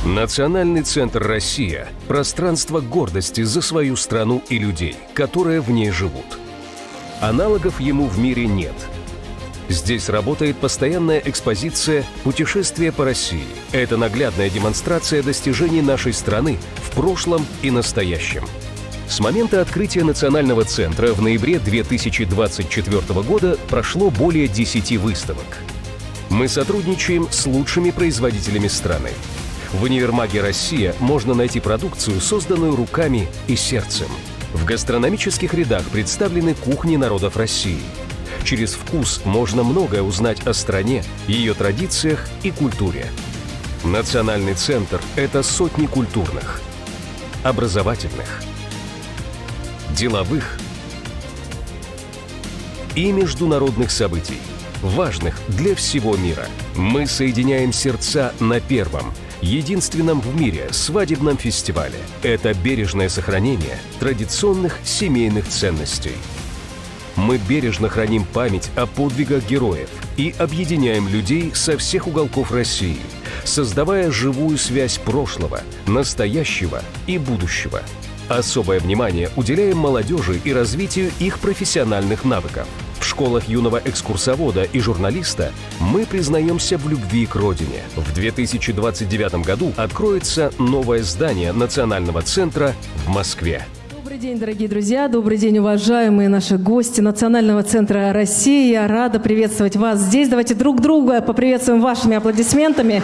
Национальный центр «Россия» – пространство гордости за свою страну и людей, которые в ней живут. Аналогов ему в мире нет. Здесь работает постоянная экспозиция «Путешествие по России». Это наглядная демонстрация достижений нашей страны в прошлом и настоящем. С момента открытия Национального центра в ноябре 2024 года прошло более 10 выставок. Мы сотрудничаем с лучшими производителями страны. В универмаге «Россия» можно найти продукцию, созданную руками и сердцем. В гастрономических рядах представлены кухни народов России. Через вкус можно многое узнать о стране, ее традициях и культуре. Национальный центр – это сотни культурных, образовательных, деловых и международных событий, важных для всего мира. Мы соединяем сердца на первом, единственном в мире свадебном фестивале. Это бережное сохранение традиционных семейных ценностей. Мы бережно храним память о подвигах героев и объединяем людей со всех уголков России, создавая живую связь прошлого, настоящего и будущего. Особое внимание уделяем молодежи и развитию их профессиональных навыков. В школах юного экскурсовода и журналиста мы признаемся в любви к родине. В 2029 году откроется новое здание Национального центра в Москве. Добрый день, дорогие друзья, добрый день, уважаемые наши гости Национального центра России. Я рада приветствовать вас здесь. Давайте друг друга поприветствуем вашими аплодисментами.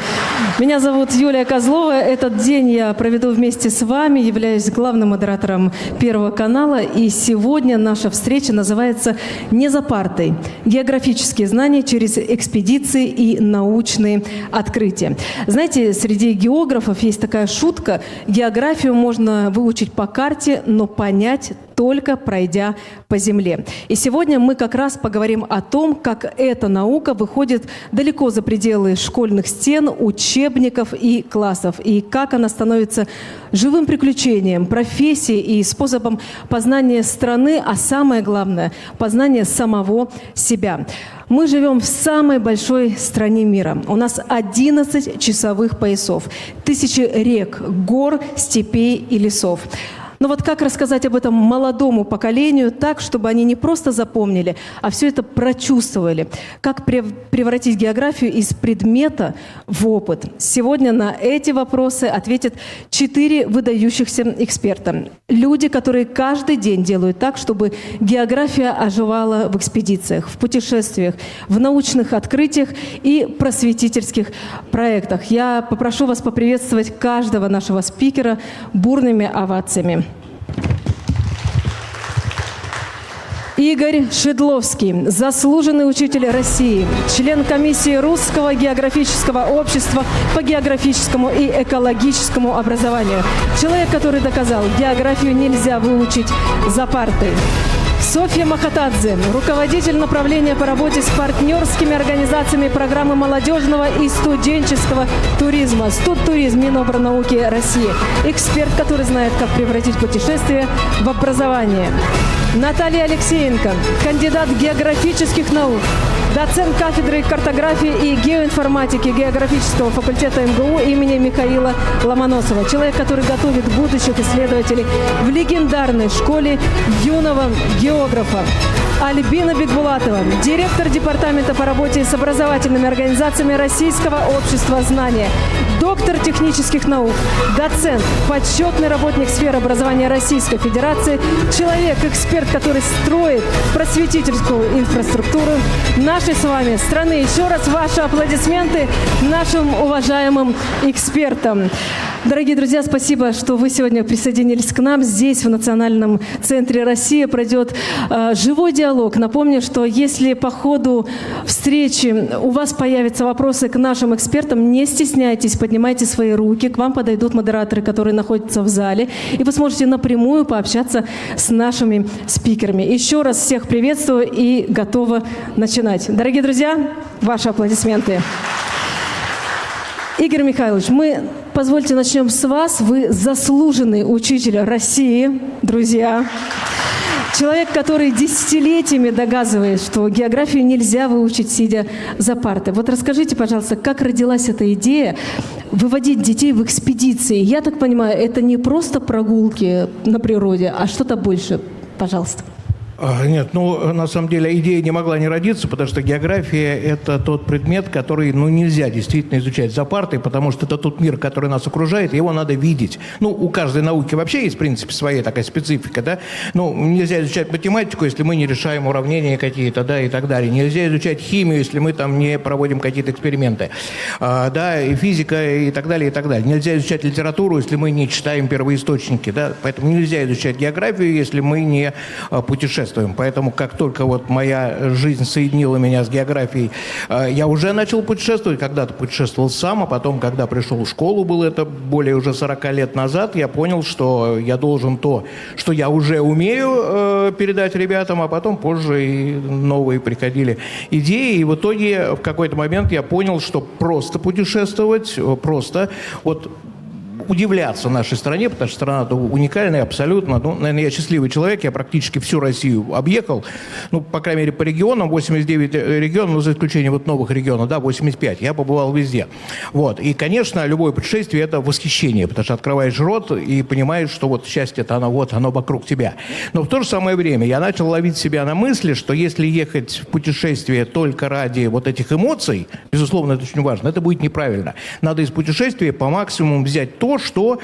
Меня зовут Юлия Козлова. Этот день я проведу вместе с вами, являюсь главным модератором Первого канала. И сегодня наша встреча называется «Не за партой. Географические знания через экспедиции и научные открытия». Знаете, среди географов есть такая шутка: географию можно выучить по карте, но понять только пройдя по земле. И сегодня мы как раз поговорим о том, как эта наука выходит далеко за пределы школьных стен, учебников и классов, и как она становится живым приключением, профессией и способом познания страны, а самое главное – познания самого себя. Мы живем в самой большой стране мира. У нас 11 часовых поясов, тысячи рек, гор, степей и лесов. Но вот как рассказать об этом молодому поколению так, чтобы они не просто запомнили, а все это прочувствовали? Как превратить географию из предмета в опыт? Сегодня на эти вопросы ответят 4 выдающихся эксперта. Люди, которые каждый день делают так, чтобы география оживала в экспедициях, в путешествиях, в научных открытиях и просветительских проектах. Я попрошу вас поприветствовать каждого нашего спикера бурными овациями. Игорь Шедловский, заслуженный учитель России, член комиссии Русского географического общества по географическому и экологическому образованию. Человек, который доказал, географию нельзя выучить за партой. Софья Махатадзе, руководитель направления по работе с партнерскими организациями программы молодежного и студенческого туризма. Студтуризм Минобрнауки России. Эксперт, который знает, как превратить путешествие в образование. Наталья Алексеенко, кандидат географических наук, доцент кафедры картографии и геоинформатики географического факультета МГУ имени Михаила Ломоносова. Человек, который готовит будущих исследователей в легендарной школе юного географа. Альбина Бекбулатова, директор департамента по работе с образовательными организациями Российского общества знания, доктор технических наук, доцент, почетный работник сферы образования Российской Федерации, человек-эксперт, который строит просветительскую инфраструктуру нашей с вами страны. Еще раз ваши аплодисменты нашим уважаемым экспертам. Дорогие друзья, спасибо, что вы сегодня присоединились к нам. Здесь, в Национальном центре России, пройдет живой диалог. Напомню, что если по ходу встречи у вас появятся вопросы к нашим экспертам, не стесняйтесь, поднимайте свои руки, к вам подойдут модераторы, которые находятся в зале, и вы сможете напрямую пообщаться с нашими спикерами. Еще раз всех приветствую и готова начинать. Дорогие друзья, ваши аплодисменты. Игорь Михайлович, позвольте, начнем с вас. Вы заслуженный учитель России, друзья. Человек, который десятилетиями доказывает, что географию нельзя выучить, сидя за партой. Вот расскажите, пожалуйста, как родилась эта идея выводить детей в экспедиции? Я так понимаю, это не просто прогулки на природе, а что-то больше. Пожалуйста. Нет, ну, на самом деле, идея не могла не родиться, потому что география – это тот предмет, который, нельзя действительно изучать за партой, потому что это тот мир, который нас окружает, его надо видеть. У каждой науки вообще есть, в принципе, своя такая специфика, да. Нельзя изучать математику, если мы не решаем уравнения какие-то, да, и так далее. Нельзя изучать химию, если мы там не проводим какие-то эксперименты, да, и физика, и так далее, и так далее. Нельзя изучать литературу, если мы не читаем первоисточники, да. Поэтому нельзя изучать географию, если мы не путешествуем. Поэтому, как только вот моя жизнь соединила меня с географией, я уже начал путешествовать. Когда-то путешествовал сам, а потом, когда пришел в школу, было это более уже 40 лет назад, я понял, что я должен то, что я уже умею, передать ребятам, а потом позже и новые приходили идеи. И в итоге в какой-то момент я понял, что просто путешествовать, просто вот удивляться нашей стране, потому что страна уникальная абсолютно. Наверное, я счастливый человек, я практически всю Россию объехал, по крайней мере, по регионам, 89 регионов, за исключением вот новых регионов, да, 85, я побывал везде. Вот. И, конечно, любое путешествие – это восхищение, потому что открываешь рот и понимаешь, что вот счастье-то оно вокруг тебя. Но в то же самое время я начал ловить себя на мысли, что если ехать в путешествие только ради вот этих эмоций, безусловно, это очень важно, это будет неправильно. Надо из путешествия по максимуму взять то, что,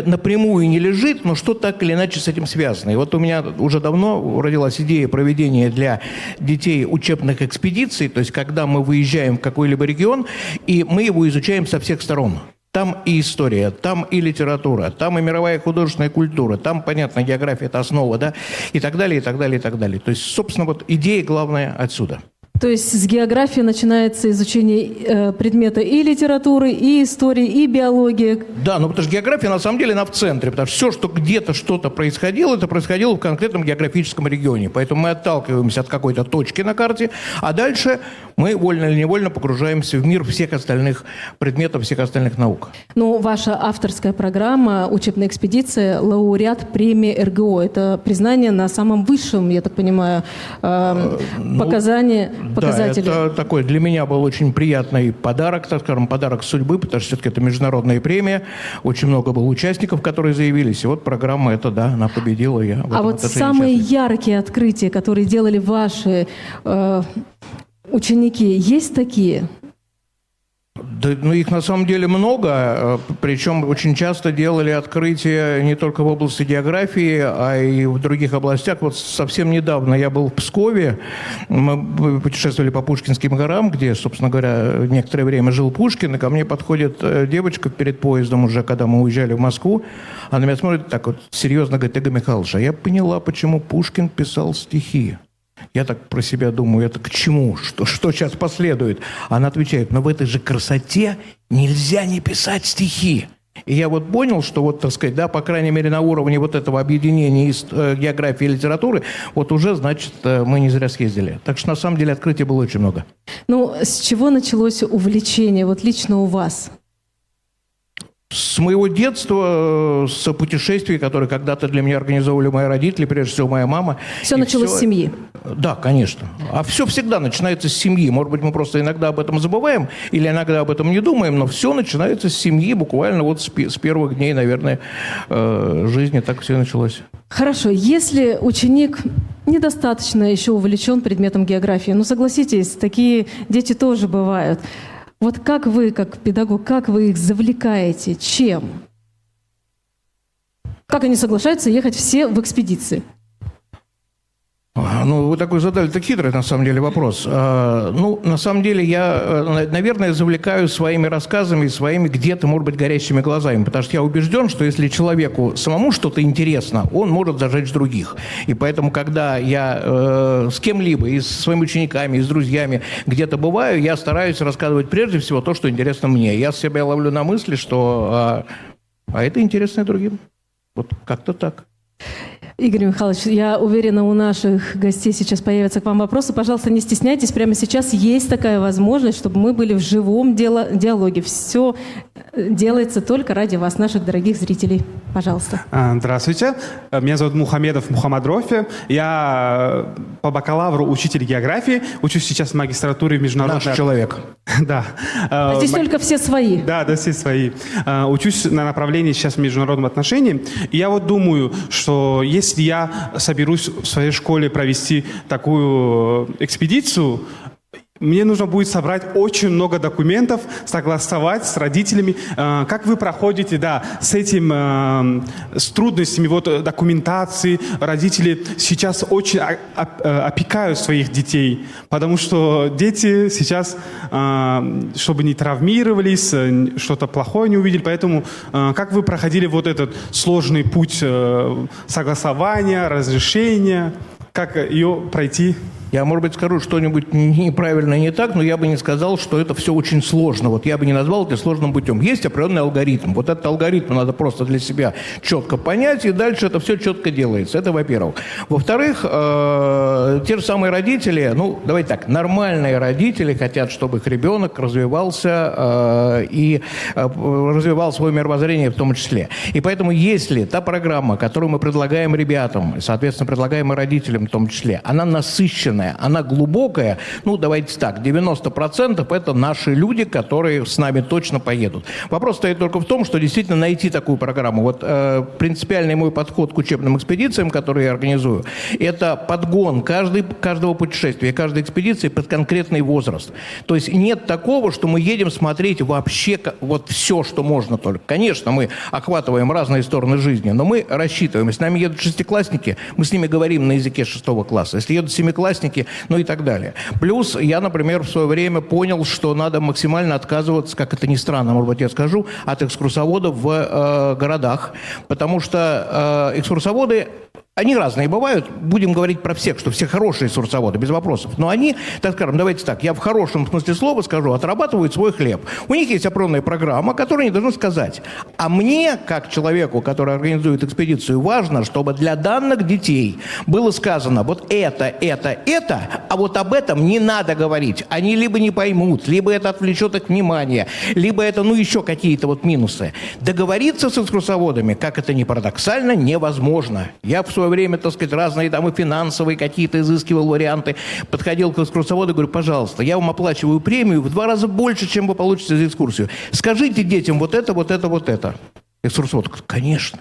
напрямую не лежит, но что так или иначе с этим связано. И вот у меня уже давно родилась идея проведения для детей учебных экспедиций, то есть когда мы выезжаем в какой-либо регион, и мы его изучаем со всех сторон. Там и история, там и литература, там и мировая художественная культура, там, понятно, география – это основа, да, и так далее, и так далее, и так далее. То есть, собственно, вот идея главная отсюда. То есть с географии начинается изучение предмета и литературы, и истории, и биологии. Да, потому что география на самом деле она в центре, потому что все, что где-то что-то происходило, это происходило в конкретном географическом регионе. Поэтому мы отталкиваемся от какой-то точки на карте, а дальше мы вольно или невольно погружаемся в мир всех остальных предметов, всех остальных наук. Ваша авторская программа «Учебная экспедиция» – лауреат премии РГО. Это признание на самом высшем, я так понимаю, показателе. Да, это такой для меня был очень приятный подарок, так скажем, подарок судьбы, потому что все-таки это международная премия. Очень много было участников, которые заявились. И вот программа эта, да, она победила. А вот самые яркие открытия, которые делали ваши ученики, есть такие? Да, их на самом деле много, причем очень часто делали открытия не только в области географии, а и в других областях. Вот совсем недавно я был в Пскове, мы путешествовали по Пушкинским горам, где, собственно говоря, некоторое время жил Пушкин, и ко мне подходит девочка перед поездом уже, когда мы уезжали в Москву, она на меня смотрит так вот серьезно, говорит: Игорь Михайлович, а я поняла, почему Пушкин писал стихи. Я так про себя думаю, это к чему? Что сейчас последует? Она отвечает: но в этой же красоте нельзя не писать стихи. И я вот понял, что вот, так сказать, да, по крайней мере, на уровне вот этого объединения из географии и литературы, вот уже, значит, мы не зря съездили. Так что, на самом деле, открытий было очень много. С чего началось увлечение, вот лично у вас? С моего детства, с путешествий, которые когда-то для меня организовывали мои родители, прежде всего моя мама. Все началось с семьи? Да, конечно. А все всегда начинается с семьи. Может быть, мы просто иногда об этом забываем или иногда об этом не думаем, но все начинается с семьи, буквально вот с первых дней, наверное, жизни так все началось. Хорошо. Если ученик недостаточно еще увлечен предметом географии, согласитесь, такие дети тоже бывают. Вот как вы, как педагог, как вы их завлекаете? Чем? Как они соглашаются ехать все в экспедиции? Вы такой задали хитрый, на самом деле, вопрос. На самом деле, я, наверное, завлекаю своими рассказами, своими где-то, может быть, горящими глазами, потому что я убежден, что если человеку самому что-то интересно, он может зажечь других. И поэтому, когда я с кем-либо, и со своими учениками, и с друзьями где-то бываю, я стараюсь рассказывать прежде всего то, что интересно мне. Я себя ловлю на мысли, что это интересно и другим. Вот как-то так. Игорь Михайлович, я уверена, у наших гостей сейчас появятся к вам вопросы. Пожалуйста, не стесняйтесь, прямо сейчас есть такая возможность, чтобы мы были в живом диалоге. Все делается только ради вас, наших дорогих зрителей. Пожалуйста. Здравствуйте. Меня зовут Мухамедов Мухаммад Рофи. Я по бакалавру учитель географии. Учусь сейчас в магистратуре международных... Наш человек. Да. А здесь только все свои. Да, все свои. Учусь на направлении сейчас международных отношений. И я вот думаю, что если я соберусь в своей школе провести такую экспедицию, мне нужно будет собрать очень много документов, согласовать с родителями. Как вы проходите, да, с этим, с трудностями вот, документации? Родители сейчас очень опекают своих детей, потому что дети сейчас, чтобы не травмировались, что-то плохое не увидели. Поэтому как вы проходили вот этот сложный путь согласования, разрешения? Как ее пройти? Я, может быть, скажу что-нибудь неправильно, не так, но я бы не сказал, что это все очень сложно. Вот я бы не назвал это сложным путем. Есть определенный алгоритм. Вот этот алгоритм надо просто для себя четко понять, и дальше это все четко делается. Это во-первых. Во-вторых, те же самые родители, ну, давайте так, нормальные родители хотят, чтобы их ребенок развивался и развивал свое мировоззрение в том числе. И поэтому, если та программа, которую мы предлагаем ребятам, соответственно, предлагаем и родителям в том числе, она насыщенная, она глубокая, ну, давайте так, 90% это наши люди, которые с нами точно поедут. Вопрос стоит только в том, что действительно найти такую программу. Вот принципиальный мой подход к учебным экспедициям, которые я организую, это подгон каждого путешествия, каждой экспедиции под конкретный возраст. То есть нет такого, что мы едем смотреть вообще вот все, что можно только. Конечно, мы охватываем разные стороны жизни, но мы рассчитываем. Если с нами едут шестиклассники, мы с ними говорим на языке 6 класса. Если едут семиклассники, ну и так далее. Плюс я, например, в свое время понял, что надо максимально отказываться, как это ни странно, может быть, я скажу, от экскурсоводов в городах, потому что экскурсоводы, они разные бывают. Будем говорить про всех, что все хорошие экскурсоводы, без вопросов. Но они, так скажем, давайте так, я в хорошем смысле слова скажу, отрабатывают свой хлеб. У них есть определенная программа, которую они должны сказать. А мне, как человеку, который организует экспедицию, важно, чтобы для данных детей было сказано вот это, а вот об этом не надо говорить. Они либо не поймут, либо это отвлечет их внимание, либо это, ну, еще какие-то вот минусы. Договориться с экскурсоводами, как это ни парадоксально, невозможно. Я в свое время, так сказать, разные там и финансовые какие-то изыскивал варианты. Подходил к экскурсоводу и говорю, пожалуйста, я вам оплачиваю премию в 2 раза больше, чем вы получите за экскурсию. Скажите детям вот это. Экскурсовод говорит, конечно.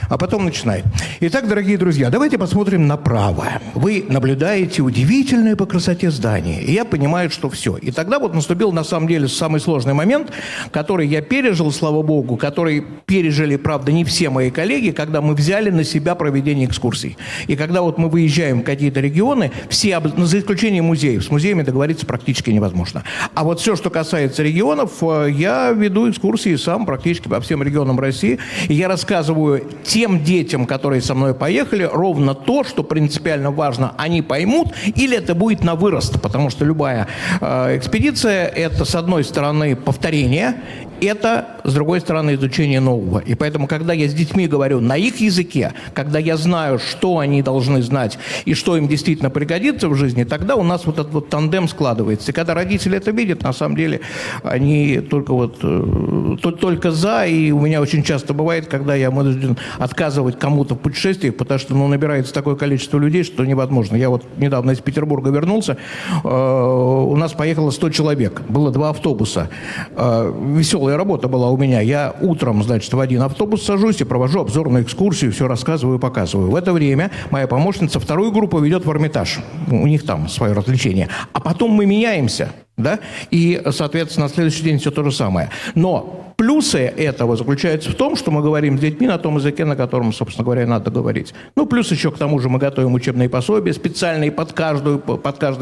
А потом начинает. Итак, дорогие друзья, давайте посмотрим направо. Вы наблюдаете удивительное по красоте здание. И я понимаю, что все. И тогда вот наступил, на самом деле, самый сложный момент, который я пережил, слава богу, который пережили, правда, не все мои коллеги, когда мы взяли на себя проведение экскурсий. И когда вот мы выезжаем в какие-то регионы, все, за исключением музеев, с музеями договориться практически невозможно. А вот все, что касается регионов, я веду экскурсии сам практически по всем регионам России. И я рассказываю тем детям, которые со мной поехали, ровно то, что принципиально важно, они поймут, или это будет на вырост, потому что любая экспедиция – это, с одной стороны, повторение, это, с другой стороны, изучение нового. И поэтому, когда я с детьми говорю на их языке, когда я знаю, что они должны знать и что им действительно пригодится в жизни, тогда у нас вот этот вот тандем складывается. И когда родители это видят, на самом деле, они только за, и у меня очень часто бывает, когда я вынужден отказывать кому-то в путешествиях, потому что, набирается такое количество людей, что невозможно. Я вот недавно из Петербурга вернулся, у нас поехало 100 человек, было 2 автобуса, веселая работа была у меня. Я утром, значит, в один автобус сажусь и провожу обзорную экскурсию, все рассказываю, показываю. В это время моя помощница вторую группу ведет в Эрмитаж. У них там свое развлечение. А потом мы меняемся, да, и, соответственно, на следующий день все то же самое. Но плюсы этого заключаются в том, что мы говорим с детьми на том языке, на котором, собственно говоря, надо говорить. Ну, плюс еще к тому же мы готовим учебные пособия, специальные под каждое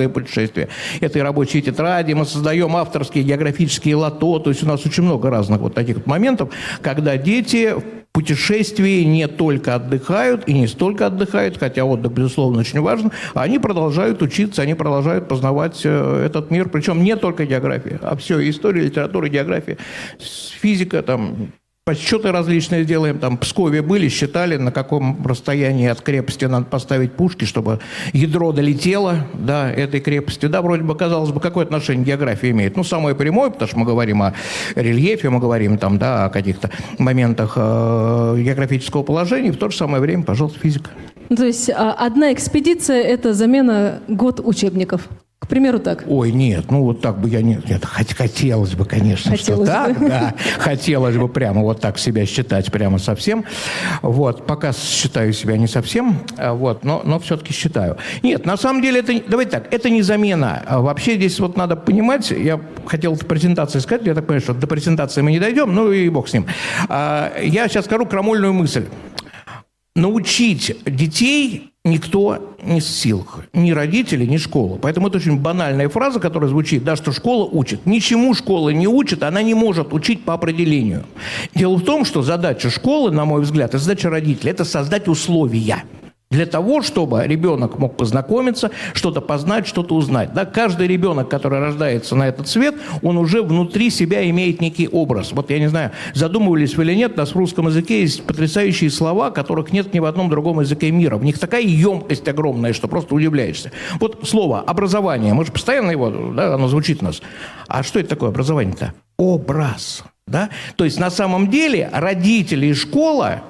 путешествие. Это и рабочие тетради, мы создаем авторские географические лото, то есть у нас очень много разных вот таких моментов, когда дети в путешествии не только отдыхают и не столько отдыхают, хотя отдых, безусловно, очень важен, а они продолжают учиться, они продолжают познавать этот мир, причем не только география, а все, история, литература, география, физика, там, подсчеты различные делаем. Там в Пскове были, считали, на каком расстоянии от крепости надо поставить пушки, чтобы ядро долетело до этой крепости. Да, вроде бы, казалось бы, какое отношение география имеет? Ну, самое прямое, потому что мы говорим о рельефе, мы говорим там, да, о каких-то моментах географического положения, и в то же самое время, пожалуйста, физика. То есть одна экспедиция – это замена год учебников. К примеру, так. Ой, нет, ну вот так бы я не... Нет, хотелось бы, конечно, Хотелось что так, бы. да. Хотелось бы прямо вот так себя считать, прямо совсем. Вот, пока считаю себя не совсем, вот, но все-таки считаю. Нет, на самом деле, это, давайте так, это не замена. Вообще здесь вот надо понимать, я хотел в презентации сказать, я так понимаю, что до презентации мы не дойдем, ну и бог с ним. Я сейчас скажу крамольную мысль. Научить детей никто не в силах. Ни родители, ни школа. Поэтому это очень банальная фраза, которая звучит, да, что школа учит. Ничему школа не учит, она не может учить по определению. Дело в том, что задача школы, на мой взгляд, и задача родителей – это создать условия для того, чтобы ребенок мог познакомиться, что-то познать, что-то узнать. Да, каждый ребенок, который рождается на этот свет, он уже внутри себя имеет некий образ. Вот я не знаю, задумывались вы или нет, у нас в русском языке есть потрясающие слова, которых нет ни в одном другом языке мира. В них такая емкость огромная, что просто удивляешься. Вот слово «образование», мы же постоянно его, да, оно звучит у нас. А что это такое образование-то? Образ. Да? То есть на самом деле родители и школа,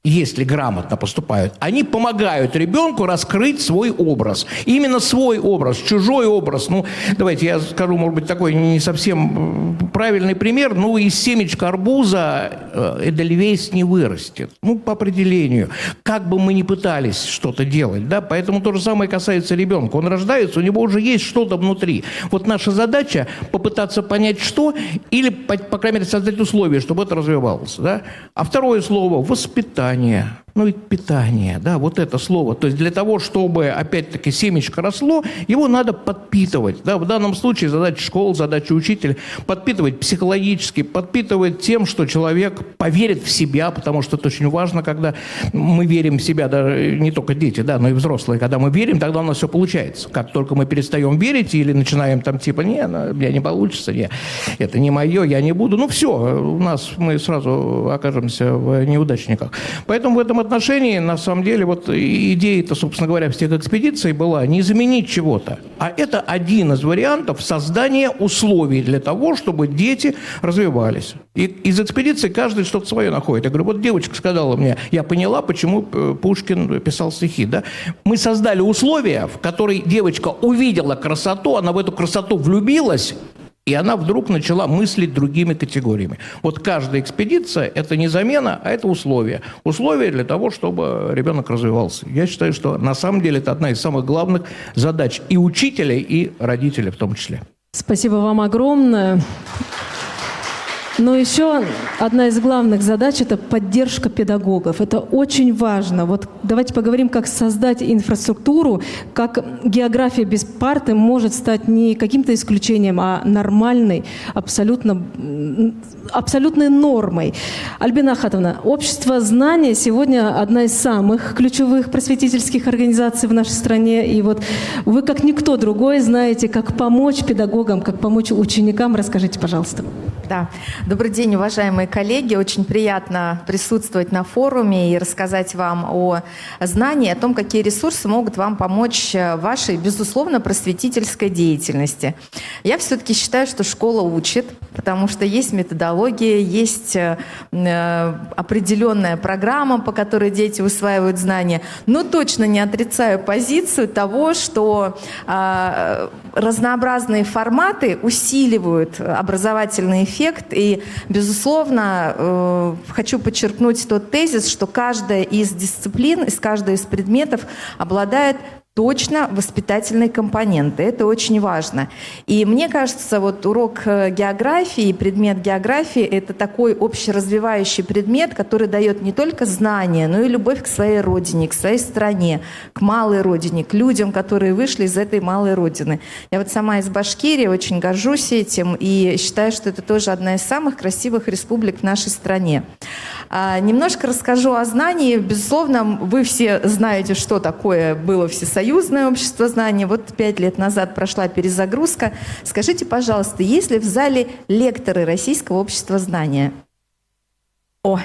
если грамотно поступают, они помогают ребенку раскрыть свой образ. Именно свой образ, чужой образ. Ну, давайте я скажу, может быть, такой не совсем правильный пример. Ну, из семечка арбуза эдельвейс не вырастет. Ну, по определению. Как бы мы ни пытались что-то делать, да, поэтому то же самое касается ребенка. Он рождается, у него уже есть что-то внутри. Вот наша задача попытаться понять, что, или, по крайней мере, создать условия, чтобы это развивалось, да. А второе слово – воспитание. Ну и питание, да, вот это слово. То есть для того, чтобы, опять-таки, семечко росло, его надо подпитывать. Да, в данном случае задача школы, задача учителя – подпитывать психологически, подпитывать тем, что человек поверит в себя, потому что это очень важно, когда мы верим в себя, даже не только дети, да, но и взрослые. Когда мы верим, тогда у нас все получается. Как только мы перестаем верить или начинаем там типа, не, у меня не получится, не, это не мое, я не буду, ну все, мы сразу окажемся в неудачниках. Поэтому в этом отношении, на самом деле, вот идея-то, собственно говоря, всех экспедиций была не заменить чего-то, а это один из вариантов создания условий для того, чтобы дети развивались. И из экспедиции каждый что-то свое находит. Я говорю, вот девочка сказала мне, я поняла, почему Пушкин писал стихи. Да? Мы создали условия, в которые девочка увидела красоту, она в эту красоту влюбилась, и она вдруг начала мыслить другими категориями. Вот каждая экспедиция – это не замена, а это условия. Условия для того, чтобы ребенок развивался. Я считаю, что на самом деле это одна из самых главных задач и учителя, и родителей в том числе. Спасибо вам огромное. Но еще одна из главных задач – это поддержка педагогов. Это очень важно. Вот давайте поговорим, как создать инфраструктуру, как география без парты может стать не каким-то исключением, а нормальной, абсолютной нормой. Альбина Ахатовна, общество знания сегодня одна из самых ключевых просветительских организаций в нашей стране. И вот вы, как никто другой, знаете, как помочь педагогам, как помочь ученикам. Расскажите, пожалуйста. Да. Добрый день, уважаемые коллеги. Очень приятно присутствовать на форуме и рассказать вам о знании, о том, какие ресурсы могут вам помочь в вашей, безусловно, просветительской деятельности. Я все-таки считаю, что школа учит, потому что есть методология, есть определенная программа, по которой дети усваивают знания. Но точно не отрицаю позицию того, что разнообразные форматы усиливают образовательный эффект. И, безусловно, хочу подчеркнуть тот тезис, что каждая из дисциплин, каждый из предметов обладает точно воспитательной компоненты. Это очень важно. И мне кажется, вот урок географии, предмет географии – это такой общеразвивающий предмет, который дает не только знания, но и любовь к своей родине, к своей стране, к малой родине, к людям, которые вышли из этой малой родины. Я вот сама из Башкирии, очень горжусь этим и считаю, что это тоже одна из самых красивых республик в нашей стране. Немножко расскажу о знании. Безусловно, вы все знаете, что такое было Всесоюзное общество знаний. Вот 5 лет назад прошла перезагрузка. Скажите, пожалуйста, есть ли в зале лекторы Российского общества знания? О,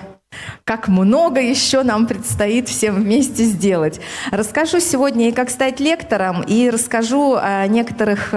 как много еще нам предстоит всем вместе сделать. Расскажу сегодня и как стать лектором, и расскажу о некоторых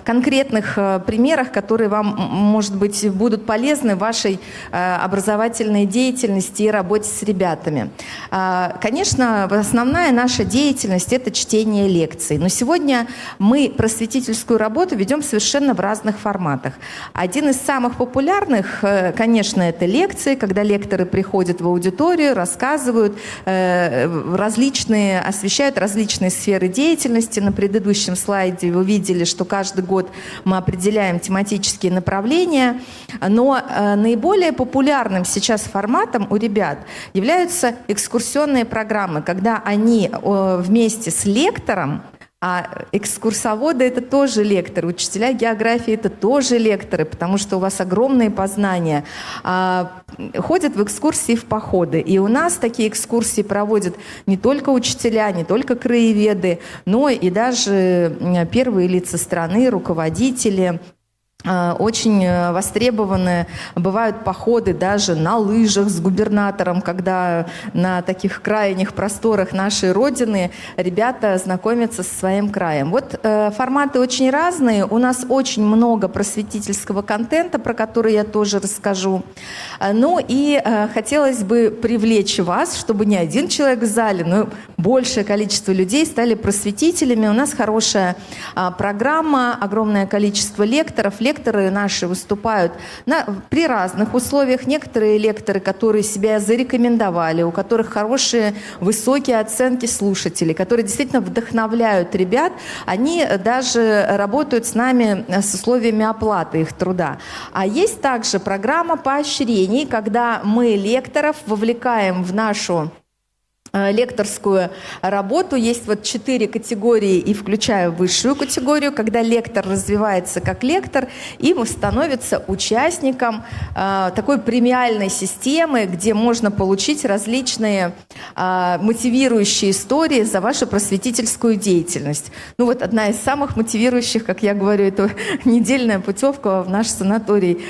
конкретных примерах, которые вам, может быть, будут полезны в вашей образовательной деятельности и работе с ребятами. Конечно, основная наша деятельность – это чтение лекций. Но сегодня мы просветительскую работу ведем совершенно в разных форматах. Один из самых популярных, конечно, это лекции, когда лекторы приходят в аудиторию, рассказывают освещают различные сферы деятельности. На предыдущем слайде вы видели, что каждый год мы определяем тематические направления, но наиболее популярным сейчас форматом у ребят являются экскурсионные программы, когда они вместе с лектором, а экскурсоводы – это тоже лекторы, учителя географии – это тоже лекторы, потому что у вас огромные познания. Ходят в экскурсии, в походы. И у нас такие экскурсии проводят не только учителя, не только краеведы, но и даже первые лица страны, руководители. Очень востребованы бывают походы даже на лыжах с губернатором, когда на таких крайних просторах нашей Родины ребята знакомятся со своим краем. Вот форматы очень разные. У нас очень много просветительского контента, про который я тоже расскажу. Ну и хотелось бы привлечь вас, чтобы не один человек в зале, но большее количество людей стали просветителями. У нас хорошая программа, огромное количество лекторов. Лекторы наши выступают при разных условиях. Некоторые лекторы, которые себя зарекомендовали, у которых хорошие, высокие оценки слушателей, которые действительно вдохновляют ребят, они даже работают с нами с условиями оплаты их труда. А есть также программа поощрений, когда мы лекторов вовлекаем в нашу лекторскую работу. Есть вот 4 категории, и включая высшую категорию, когда лектор развивается как лектор и становится участником такой премиальной системы, где можно получить различные мотивирующие истории за вашу просветительскую деятельность. Ну вот одна из самых мотивирующих, как я говорю, это недельная путевка в наш санаторий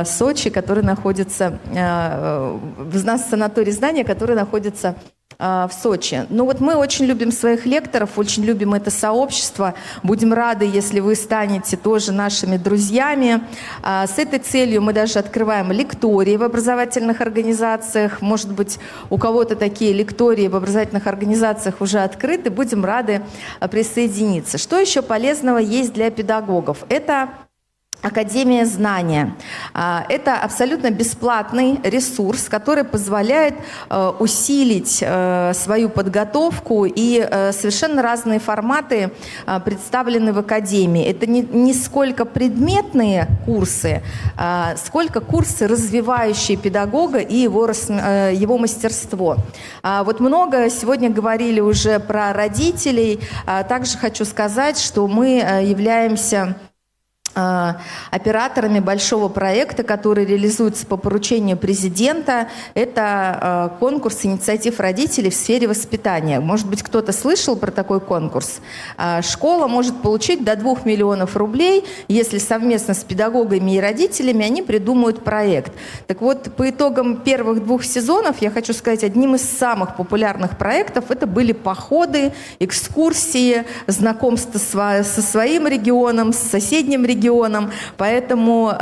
Сочи, который находится, в нас санаторий Знания, который находится в Сочи. Ну вот мы очень любим своих лекторов, очень любим это сообщество. Будем рады, если вы станете тоже нашими друзьями. С этой целью мы даже открываем лектории в образовательных организациях. Может быть, у кого-то такие лектории в образовательных организациях уже открыты. Будем рады присоединиться. Что еще полезного есть для педагогов? Это Академия знания. Это абсолютно бесплатный ресурс, который позволяет усилить свою подготовку, и совершенно разные форматы представлены в Академии. Это не сколько предметные курсы, сколько курсы, развивающие педагога и его мастерство. Вот много сегодня говорили уже про родителей. Также хочу сказать, что мы являемся операторами большого проекта, который реализуется по поручению президента. Это конкурс инициатив родителей в сфере воспитания. Может быть, кто-то слышал про такой конкурс? Школа может получить до 2 миллионов рублей, если совместно с педагогами и родителями они придумают проект. Так вот, по итогам первых 2 сезонов, я хочу сказать, одним из самых популярных проектов это были походы, экскурсии, знакомство со своим регионом, с соседним регионом. Поэтому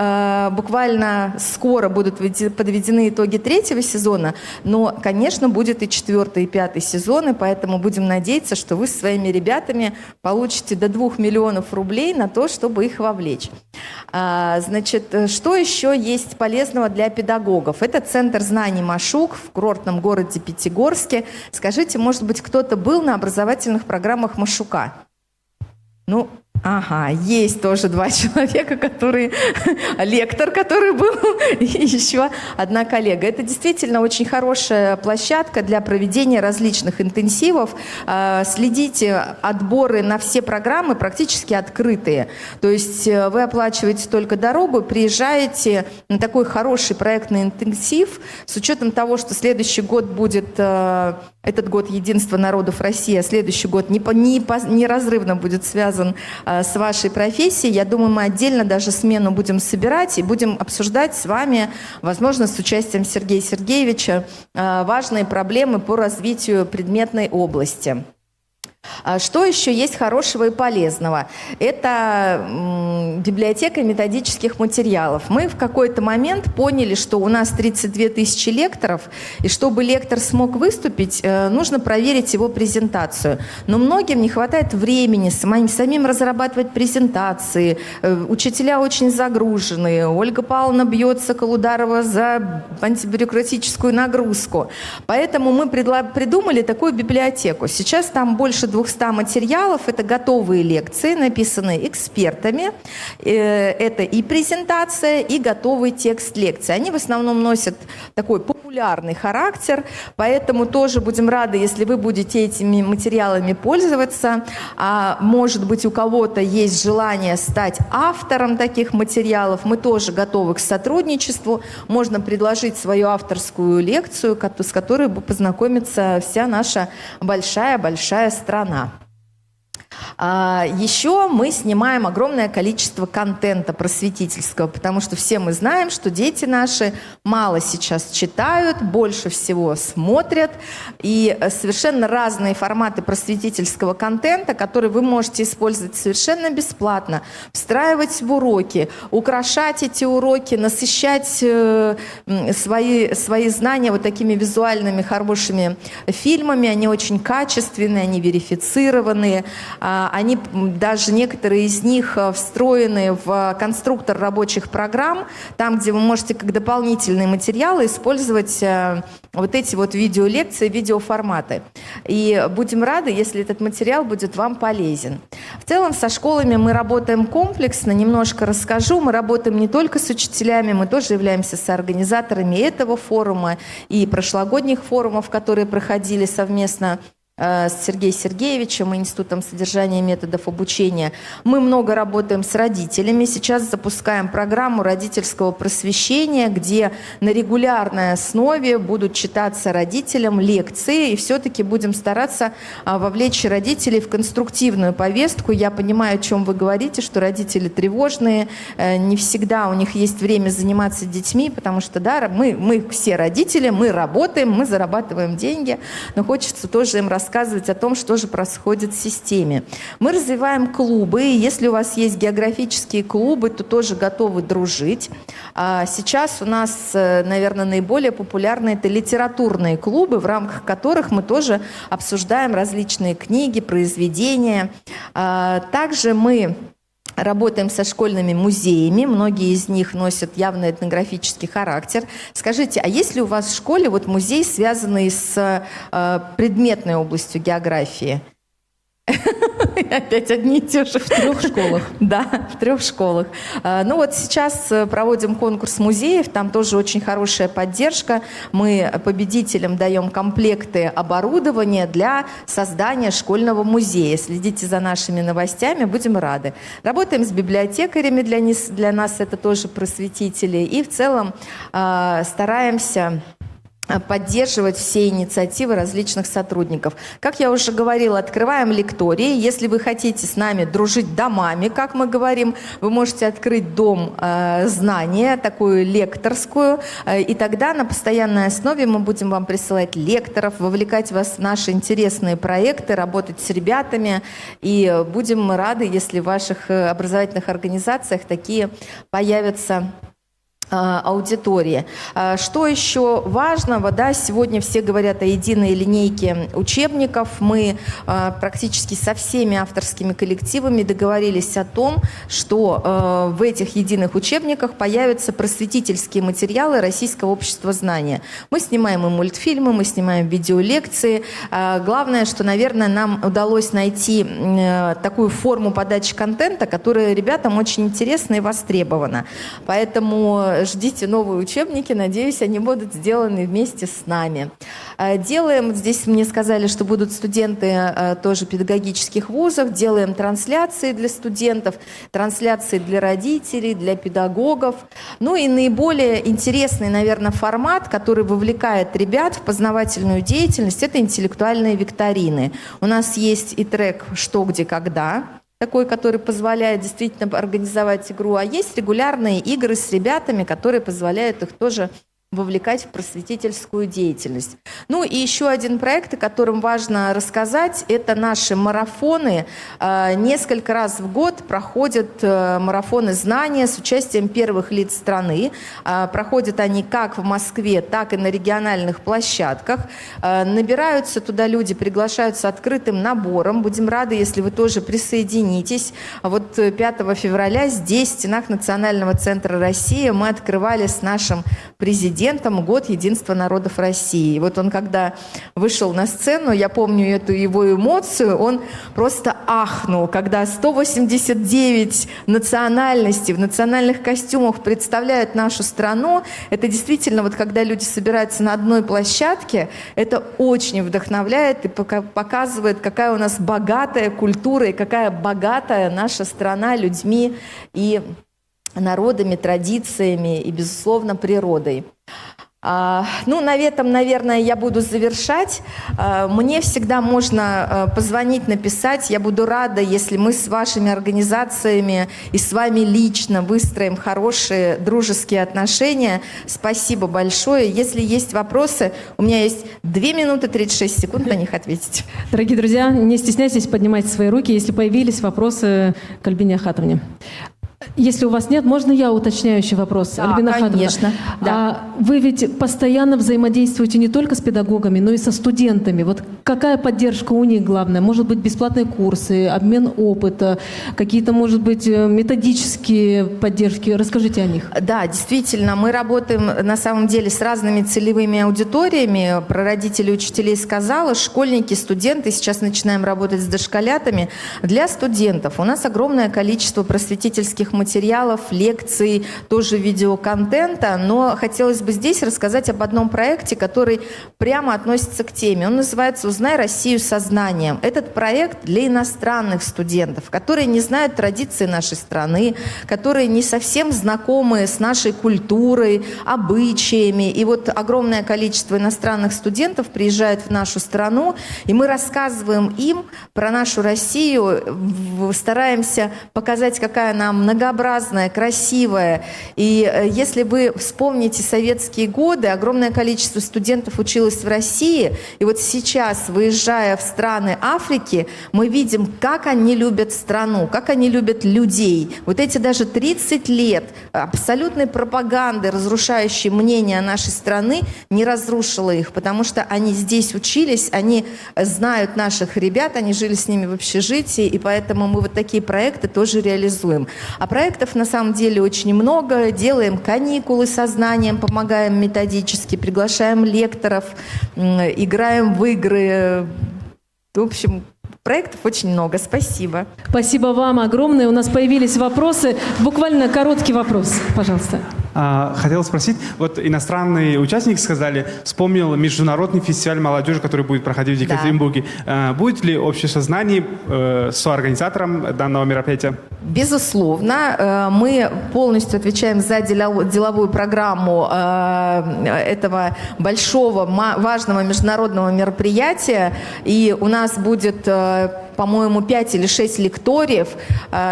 буквально скоро будут подведены итоги 3-го сезона, но, конечно, будет и 4-й, и 5-й сезоны, поэтому будем надеяться, что вы со своими ребятами получите до 2 миллионов рублей на то, чтобы их вовлечь. Значит, что еще есть полезного для педагогов? Это Центр знаний Машук в курортном городе Пятигорске. Скажите, может быть, кто-то был на образовательных программах Машука? Ну, ага, есть тоже 2 человека, которые лектор, который был, и еще одна коллега. Это действительно очень хорошая площадка для проведения различных интенсивов. Следите, отборы на все программы практически открытые. То есть вы оплачиваете только дорогу, приезжаете на такой хороший проектный интенсив, с учетом того, что следующий год будет, этот год Единства народов России, а следующий год неразрывно будет связан с вашей профессией. Я думаю, мы отдельно даже смену будем собирать и будем обсуждать с вами, возможно, с участием Сергея Сергеевича, важные проблемы по развитию предметной области. Что еще есть хорошего и полезного? Это библиотека методических материалов. Мы в какой-то момент поняли, что у нас 32 тысячи лекторов, и чтобы лектор смог выступить, нужно проверить его презентацию. Но многим не хватает времени самим разрабатывать презентации. Учителя очень загружены. Ольга Павловна бьется, Колударова, за антибюрократическую нагрузку. Поэтому мы придумали такую библиотеку. Сейчас там больше 200 материалов, это готовые лекции, написанные экспертами. Это и презентация, и готовый текст лекции. Они в основном носят такой популярный характер, поэтому тоже будем рады, если вы будете этими материалами пользоваться. А может быть, у кого-то есть желание стать автором таких материалов, мы тоже готовы к сотрудничеству. Можно предложить свою авторскую лекцию, с которой познакомится вся наша большая страна. Еще мы снимаем огромное количество контента просветительского, потому что все мы знаем, что дети наши мало сейчас читают, больше всего смотрят, и совершенно разные форматы просветительского контента, которые вы можете использовать совершенно бесплатно, встраивать в уроки, украшать эти уроки, насыщать свои знания вот такими визуальными хорошими фильмами. Они очень качественные, они верифицированные. Они, даже некоторые из них встроены в конструктор рабочих программ, там, где вы можете как дополнительные материалы использовать вот эти вот видеолекции, видеоформаты. И будем рады, если этот материал будет вам полезен. В целом со школами мы работаем комплексно, немножко расскажу. Мы работаем не только с учителями, мы тоже являемся соорганизаторами этого форума и прошлогодних форумов, которые проходили совместно с Сергеем Сергеевичем и Институтом содержания и методов обучения. Мы много работаем с родителями. Сейчас запускаем программу родительского просвещения, где на регулярной основе будут читаться родителям лекции, и все-таки будем стараться вовлечь родителей в конструктивную повестку. Я понимаю, о чем вы говорите, что родители тревожные, не всегда у них есть время заниматься детьми, потому что да, мы все родители, мы работаем, мы зарабатываем деньги, но хочется тоже им рассказывать о том, что же происходит в системе. Мы развиваем клубы, и если у вас есть географические клубы, то тоже готовы дружить. Сейчас у нас, наверное, наиболее популярны это литературные клубы, в рамках которых мы тоже обсуждаем различные книги, произведения. Также мы работаем со школьными музеями, многие из них носят явно этнографический характер. Скажите, а есть ли у вас в школе вот музей, связанный с предметной областью географии? Опять одни и те же. В 3 школах. Да, в 3 школах. Ну вот сейчас проводим конкурс музеев, там тоже очень хорошая поддержка. Мы победителям даем комплекты оборудования для создания школьного музея. Следите за нашими новостями, будем рады. Работаем с библиотекарями, для нас это тоже просветители. И в целом стараемся поддерживать все инициативы различных сотрудников. Как я уже говорила, открываем лектории. Если вы хотите с нами дружить домами, как мы говорим, вы можете открыть дом знания, такую лекторскую, и тогда на постоянной основе мы будем вам присылать лекторов, вовлекать вас в наши интересные проекты, работать с ребятами, и будем мы рады, если в ваших образовательных организациях такие появятся аудитории. Что еще важного? Да, сегодня все говорят о единой линейке учебников. Мы практически со всеми авторскими коллективами договорились о том, что в этих единых учебниках появятся просветительские материалы Российского общества знания. Мы снимаем и мультфильмы, мы снимаем видеолекции. Главное, что, наверное, нам удалось найти такую форму подачи контента, которая ребятам очень интересна и востребована. Поэтому ждите новые учебники, надеюсь, они будут сделаны вместе с нами. Делаем, здесь мне сказали, что будут студенты тоже педагогических вузов, делаем трансляции для студентов, трансляции для родителей, для педагогов. Ну и наиболее интересный, наверное, формат, который вовлекает ребят в познавательную деятельность, это интеллектуальные викторины. У нас есть и трек «Что, где, когда». такой, который позволяет действительно организовать игру, а есть регулярные игры с ребятами, которые позволяют их тоже вовлекать в просветительскую деятельность. Ну и еще один проект, о котором важно рассказать, это наши марафоны. Несколько раз в год проходят марафоны знания с участием первых лиц страны. Проходят они как в Москве, так и на региональных площадках. Набираются туда люди, приглашаются открытым набором. Будем рады, если вы тоже присоединитесь. Вот 5 февраля здесь, в стенах Национального центра России, мы открывали с нашим президентом год единства народов России. И вот он, когда вышел на сцену, я помню эту его эмоцию, он просто ахнул, когда 189 национальностей в национальных костюмах представляют нашу страну. Это действительно, вот когда люди собираются на одной площадке, это очень вдохновляет и показывает, какая у нас богатая культура и какая богатая наша страна людьми и народами, традициями и, безусловно, природой. Ну, на этом, наверное, я буду завершать. Мне всегда можно позвонить, написать. Я буду рада, если мы с вашими организациями и с вами лично выстроим хорошие дружеские отношения. Спасибо большое. Если есть вопросы, у меня есть 2 минуты 36 секунд на них ответить. Дорогие друзья, не стесняйтесь, поднимайте свои руки, если появились вопросы к Альбине Ахатовне. Если у вас нет, можно я уточняющий вопрос? Да, Альбина конечно. Да. Вы ведь постоянно взаимодействуете не только с педагогами, но и со студентами. Вот какая поддержка у них главная? Может быть, бесплатные курсы, обмен опыта, какие-то, может быть, методические поддержки? Расскажите о них. Да, действительно, мы работаем на самом деле с разными целевыми аудиториями. Про родителей учителей сказала, школьники, студенты. Сейчас начинаем работать с дошколятами. Для студентов у нас огромное количество просветительских материалов, лекций, тоже видеоконтента, но хотелось бы здесь рассказать об одном проекте, который прямо относится к теме. Он называется «Узнай Россию сознанием». Этот проект для иностранных студентов, которые не знают традиции нашей страны, которые не совсем знакомы с нашей культурой, обычаями. И вот огромное количество иностранных студентов приезжает в нашу страну, и мы рассказываем им про нашу Россию, стараемся показать, какая она многообразная, красивая. И если вы вспомните советские годы, огромное количество студентов училось в России, и вот сейчас, выезжая в страны Африки, мы видим, как они любят страну, как они любят людей. Вот эти даже 30 лет абсолютной пропаганды, разрушающей мнение нашей страны, не разрушила их, потому что они здесь учились, они знают наших ребят, они жили с ними в общежитии, и поэтому мы вот такие проекты тоже реализуем. А проектов на самом деле очень много. Делаем каникулы со знанием, помогаем методически, приглашаем лекторов, играем в игры. В общем, проектов очень много. Спасибо. Спасибо вам огромное. У нас появились вопросы. Буквально короткий вопрос, пожалуйста. Хотел спросить, вот иностранные участники сказали, вспомнил международный фестиваль молодежи, который будет проходить в Екатеринбурге. Да. Будет ли общество знаний соорганизатором данного мероприятия? Безусловно. Мы полностью отвечаем за деловую программу этого большого, важного международного мероприятия. И у нас будет, по-моему, 5 или 6 лекториев.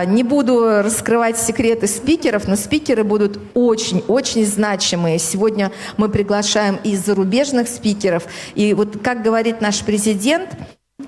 Не буду раскрывать секреты спикеров, но спикеры будут очень значимые. Сегодня мы приглашаем и зарубежных спикеров. И вот, как говорит наш президент,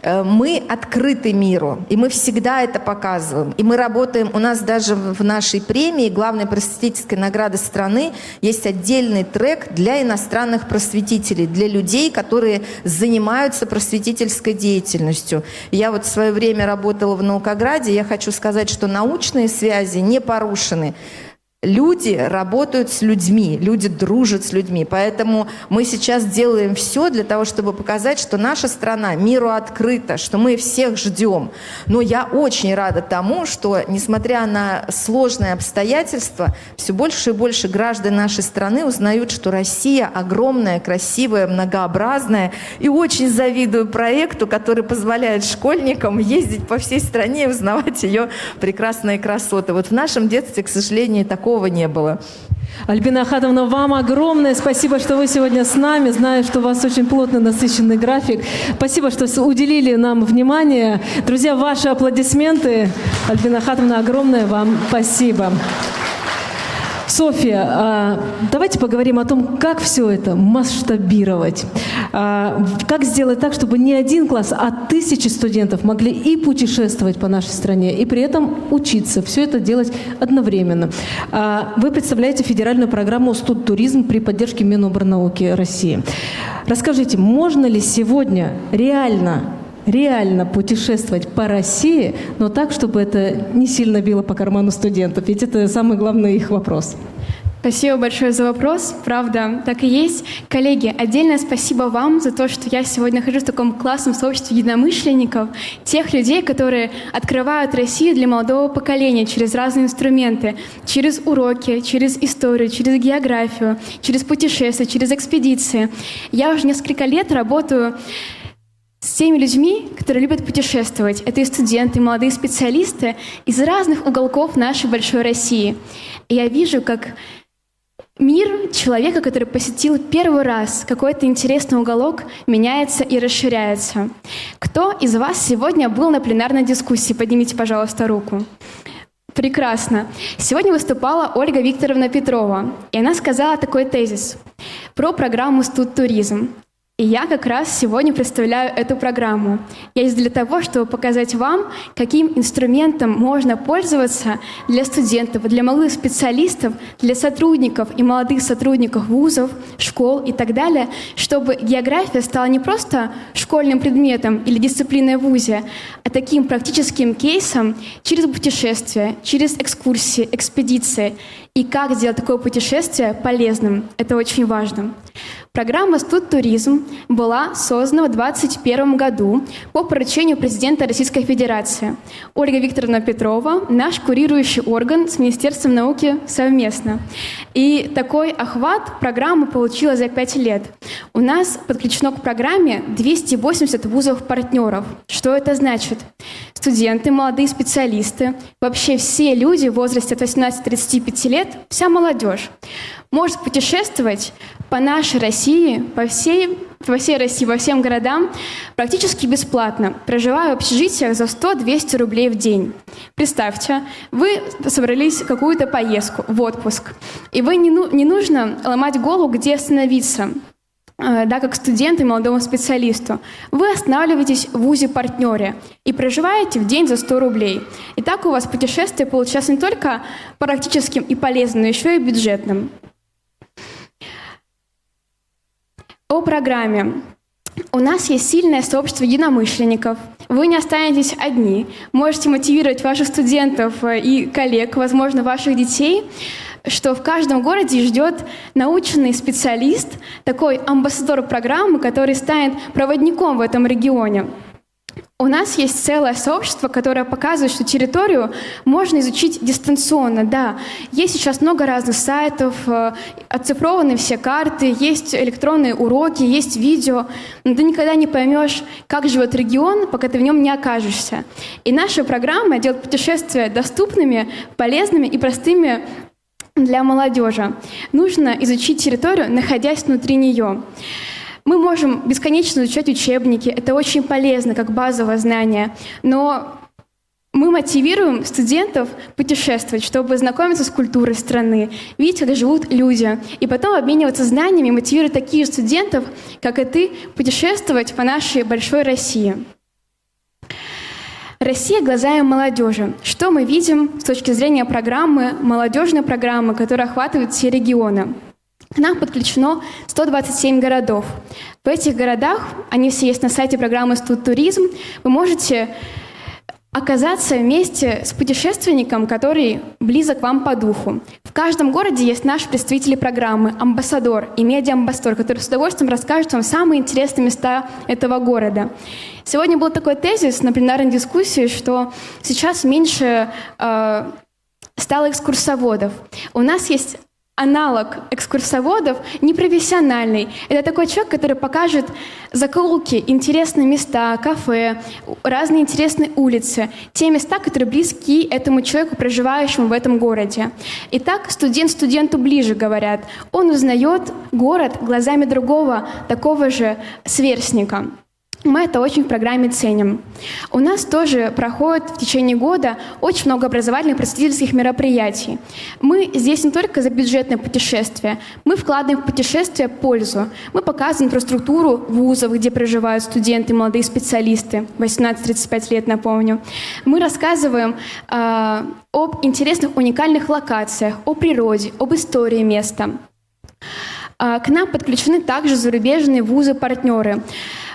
мы открыты миру, и мы всегда это показываем. И мы работаем, у нас даже в нашей премии, главной просветительской награды страны, есть отдельный трек для иностранных просветителей, для людей, которые занимаются просветительской деятельностью. Я вот в свое время работала в Наукограде, я хочу сказать, что научные связи не порушены. Люди работают с людьми, люди дружат с людьми, поэтому мы сейчас делаем все для того, чтобы показать, что наша страна миру открыта, что мы всех ждем. Но я очень рада тому, что, несмотря на сложные обстоятельства, все больше и больше граждан нашей страны узнают, что Россия огромная, красивая, многообразная, и очень завидую проекту, который позволяет школьникам ездить по всей стране и узнавать ее прекрасные красоты. Вот в нашем детстве, к сожалению, такого такого не было. Альбина Ахатовна, вам огромное спасибо, что вы сегодня с нами. Знаю, что у вас очень плотный, насыщенный график. Спасибо, что уделили нам внимание. Друзья, ваши аплодисменты. Альбина Ахатовна, огромное вам спасибо. Софья, давайте поговорим о том, как все это масштабировать. Как сделать так, чтобы не один класс, а тысячи студентов могли и путешествовать по нашей стране, и при этом учиться. Все это делать одновременно. Вы представляете федеральную программу «Студтуризм» при поддержке Минобрнауки России. Расскажите, можно ли сегодня реально путешествовать по России, но так, чтобы это не сильно било по карману студентов? Ведь это самый главный их вопрос. Спасибо большое за вопрос. Правда, так и есть. Коллеги, отдельное спасибо вам за то, что я сегодня нахожусь в таком классном сообществе единомышленников, тех людей, которые открывают Россию для молодого поколения через разные инструменты, через уроки, через историю, через географию, через путешествия, через экспедиции. Я уже несколько лет работаю с теми людьми, которые любят путешествовать. Это и студенты, и молодые специалисты из разных уголков нашей большой России. И я вижу, как мир человека, который посетил первый раз какой-то интересный уголок, меняется и расширяется. Кто из вас сегодня был на пленарной дискуссии? Поднимите, пожалуйста, руку. Прекрасно. Сегодня выступала Ольга Викторовна Петрова, и она сказала такой тезис про программу «Студтуризм». И я как раз сегодня представляю эту программу. Я здесь для того, чтобы показать вам, каким инструментом можно пользоваться для студентов, для молодых специалистов, для сотрудников и молодых сотрудников вузов, школ и так далее, чтобы география стала не просто школьным предметом или дисциплиной в вузе, а таким практическим кейсом через путешествия, через экскурсии, экспедиции. И как сделать такое путешествие полезным. Это очень важно. Программа «Студтуризм» была создана в 2021 году по поручению президента Российской Федерации. Ольга Викторовна Петрова – наш курирующий орган с Министерством науки совместно. И такой охват программы получила за 5 лет. У нас подключено к программе 280 вузов-партнеров. Что это значит? Студенты, молодые специалисты, вообще все люди в возрасте от 18 до 35 лет, вся молодежь может путешествовать по нашей России, по всей России, во всем городам практически бесплатно, проживая в общежитиях за 100-200 рублей в день. Представьте, вы собрались в какую-то поездку, в отпуск, и вы не нужно ломать голову, где остановиться. Да, как студенту и молодому специалисту. Вы останавливаетесь в вузе-партнере и проживаете в день за 100 рублей. И так у вас путешествие получается не только практическим и полезным, но еще и бюджетным. О программе. У нас есть сильное сообщество единомышленников. Вы не останетесь одни. Можете мотивировать ваших студентов и коллег, возможно, ваших детей, что в каждом городе ждет научный специалист, такой амбассадор программы, который станет проводником в этом регионе. У нас есть целое сообщество, которое показывает, что территорию можно изучить дистанционно. Да, есть сейчас много разных сайтов, оцифрованы все карты, есть электронные уроки, есть видео, но ты никогда не поймешь, как живет регион, пока ты в нем не окажешься. И наша программа делает путешествия доступными, полезными и простыми для молодежи. Нужно изучить территорию, находясь внутри нее. Мы можем бесконечно изучать учебники, это очень полезно, как базовое знание, но мы мотивируем студентов путешествовать, чтобы знакомиться с культурой страны, видеть, как живут люди, и потом обмениваться знаниями, мотивировать таких студентов, как и ты, путешествовать по нашей большой России. Россия глазами молодежи. Что мы видим с точки зрения программы, молодежной программы, которая охватывает все регионы? К нам подключено 127 городов. В этих городах, они все есть на сайте программы «Студтуризм», вы можете оказаться вместе с путешественником, который близок вам по духу. В каждом городе есть наши представители программы, амбассадор и медиа-амбассадор, который с удовольствием расскажет вам самые интересные места этого города. Сегодня был такой тезис на пленарной дискуссии, что сейчас меньше стало экскурсоводов. У нас есть аналог экскурсоводов непрофессиональный. Это такой человек, который покажет закоулки, интересные места, кафе, разные интересные улицы, те места, которые близки этому человеку, проживающему в этом городе. Итак, студент студенту ближе, говорят. Он узнает город глазами другого, такого же сверстника. Мы это очень в программе ценим. У нас тоже проходит в течение года очень много образовательных просветительских мероприятий. Мы здесь не только за бюджетное путешествие, мы вкладываем в путешествие пользу. Мы показываем инфраструктуру вузов, где проживают студенты, молодые специалисты, 18-35 лет, напомню. Мы рассказываем об интересных уникальных локациях, о природе, об истории места. К нам подключены также зарубежные вузы-партнеры.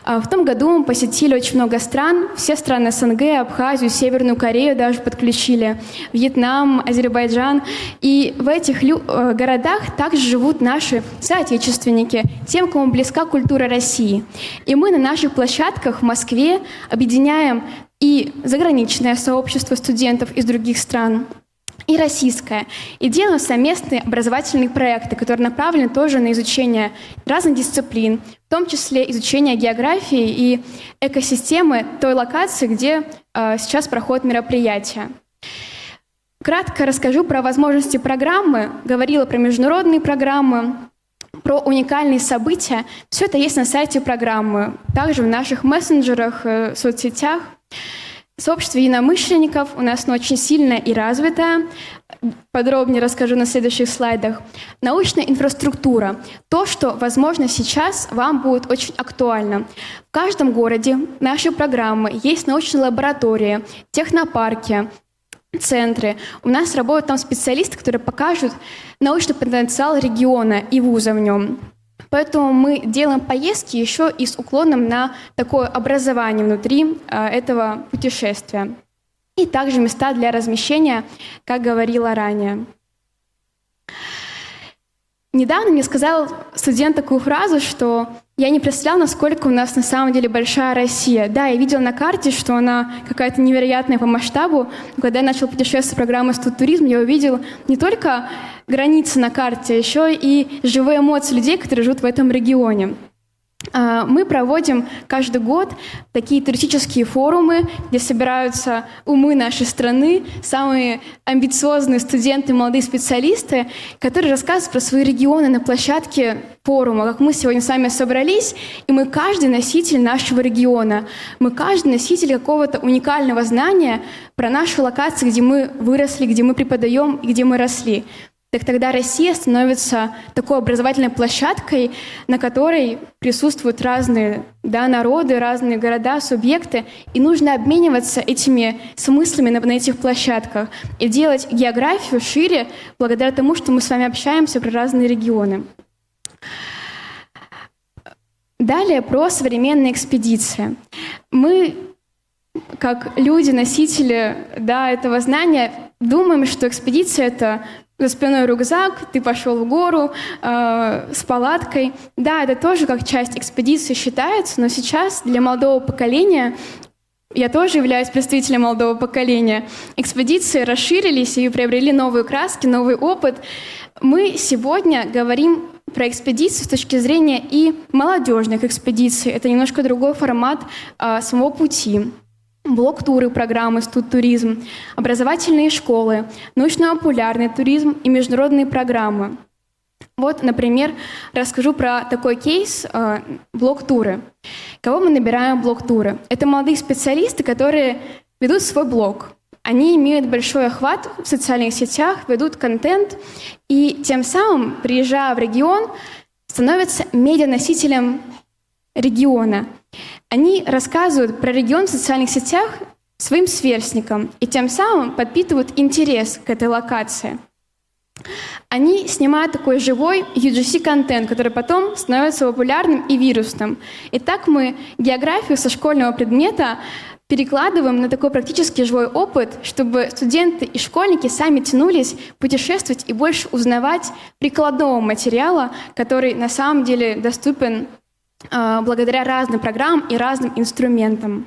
В том году мы посетили очень много стран, все страны СНГ, Абхазию, Северную Корею даже подключили, Вьетнам, Азербайджан. И в этих городах также живут наши соотечественники, тем, кому близка культура России. И мы на наших площадках в Москве объединяем и заграничное сообщество студентов из других стран, и российское. И делаем совместные образовательные проекты, которые направлены тоже на изучение разных дисциплин, в том числе изучение географии и экосистемы той локации, где сейчас проходят мероприятия. Кратко расскажу про возможности программы. Говорила про международные программы, про уникальные события. Все это есть на сайте программы, также в наших мессенджерах, соцсетях. Сообщество единомышленников у нас очень сильное и развитое. Подробнее расскажу на следующих слайдах. Научная инфраструктура. То, что, возможно, сейчас вам будет очень актуально. В каждом городе нашей программы есть научные лаборатории, технопарки, центры. У нас работают там специалисты, которые покажут научный потенциал региона и вуза в нем. Поэтому мы делаем поездки еще и с уклоном на такое образование внутри этого путешествия. И также места для размещения, как говорила ранее. Недавно мне сказал студент такую фразу, что я не представлял, насколько у нас на самом деле большая Россия. Да, я видел на карте, что она какая-то невероятная по масштабу. Но когда я начал путешествовать в программу «Студтуризм», я увидел не только границы на карте, а еще и живые эмоции людей, которые живут в этом регионе. Мы проводим каждый год такие туристические форумы, где собираются умы нашей страны, самые амбициозные студенты, молодые специалисты, которые рассказывают про свои регионы на площадке форума, как мы сегодня с вами собрались, и мы каждый носитель нашего региона, мы каждый носитель какого-то уникального знания про нашу локацию, где мы выросли, где мы преподаем и где мы росли. Так тогда Россия становится такой образовательной площадкой, на которой присутствуют разные народы, разные города, субъекты, и нужно обмениваться этими смыслами на этих площадках и делать географию шире благодаря тому, что мы с вами общаемся про разные регионы. Далее про современные экспедиции. Мы, как люди, носители этого знания, думаем, что экспедиция — это за спиной рюкзак, ты пошел в гору с палаткой. Да, это тоже как часть экспедиции считается, но сейчас для молодого поколения, я тоже являюсь представителем молодого поколения, экспедиции расширились и приобрели новые краски, новый опыт. Мы сегодня говорим про экспедиции с точки зрения и молодежных экспедиций. Это немножко другой формат самого пути. Блок-туры программы «Студтуризм», образовательные школы, научно-популярный туризм и международные программы. Вот, например, расскажу про такой кейс блок-туры. Кого мы набираем в блок-туры? Это молодые специалисты, которые ведут свой блог. Они имеют большой охват в социальных сетях, ведут контент, и тем самым, приезжая в регион, становятся медианосителем региона. Они рассказывают про регион в социальных сетях своим сверстникам и тем самым подпитывают интерес к этой локации. Они снимают такой живой UGC-контент, который потом становится популярным и вирусным. И так мы географию со школьного предмета перекладываем на такой практически живой опыт, чтобы студенты и школьники сами тянулись путешествовать и больше узнавать прикладного материала, который на самом деле доступен благодаря разным программам и разным инструментам.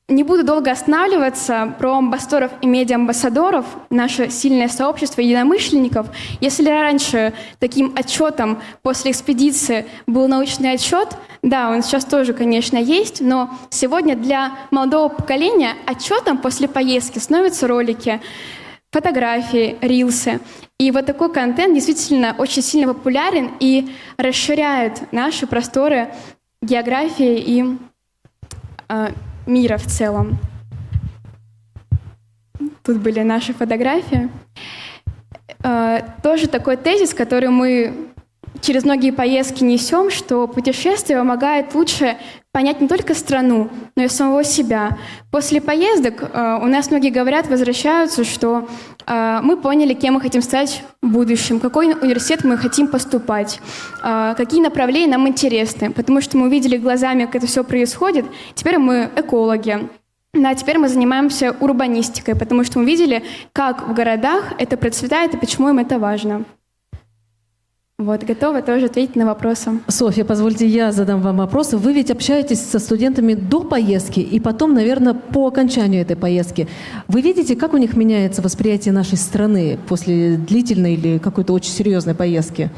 Не буду долго останавливаться про амбассадоров и медиа-амбассадоров, наше сильное сообщество единомышленников. Если раньше таким отчетом после экспедиции был научный отчет, да, он сейчас тоже, конечно, есть, но сегодня для молодого поколения отчетом после поездки становятся ролики, фотографии, рилсы. И вот такой контент действительно очень сильно популярен и расширяет наши просторы географии и мира в целом. Тут были наши фотографии. Тоже такой тезис, который мы через многие поездки несем, что путешествие помогает лучше понять не только страну, но и самого себя. После поездок у нас многие говорят, возвращаются, что мы поняли, кем мы хотим стать в будущем, в какой университет мы хотим поступать, какие направления нам интересны, потому что мы увидели глазами, как это все происходит. Теперь мы экологи. Да, теперь мы занимаемся урбанистикой, потому что мы видели, как в городах это процветает и почему им это важно. Вот, готова тоже ответить на вопросы. Софья, позвольте, я задам вам вопросы. Вы ведь общаетесь со студентами до поездки и потом, наверное, по окончанию этой поездки. Вы видите, как у них меняется восприятие нашей страны после длительной или какой-то очень серьезной поездки?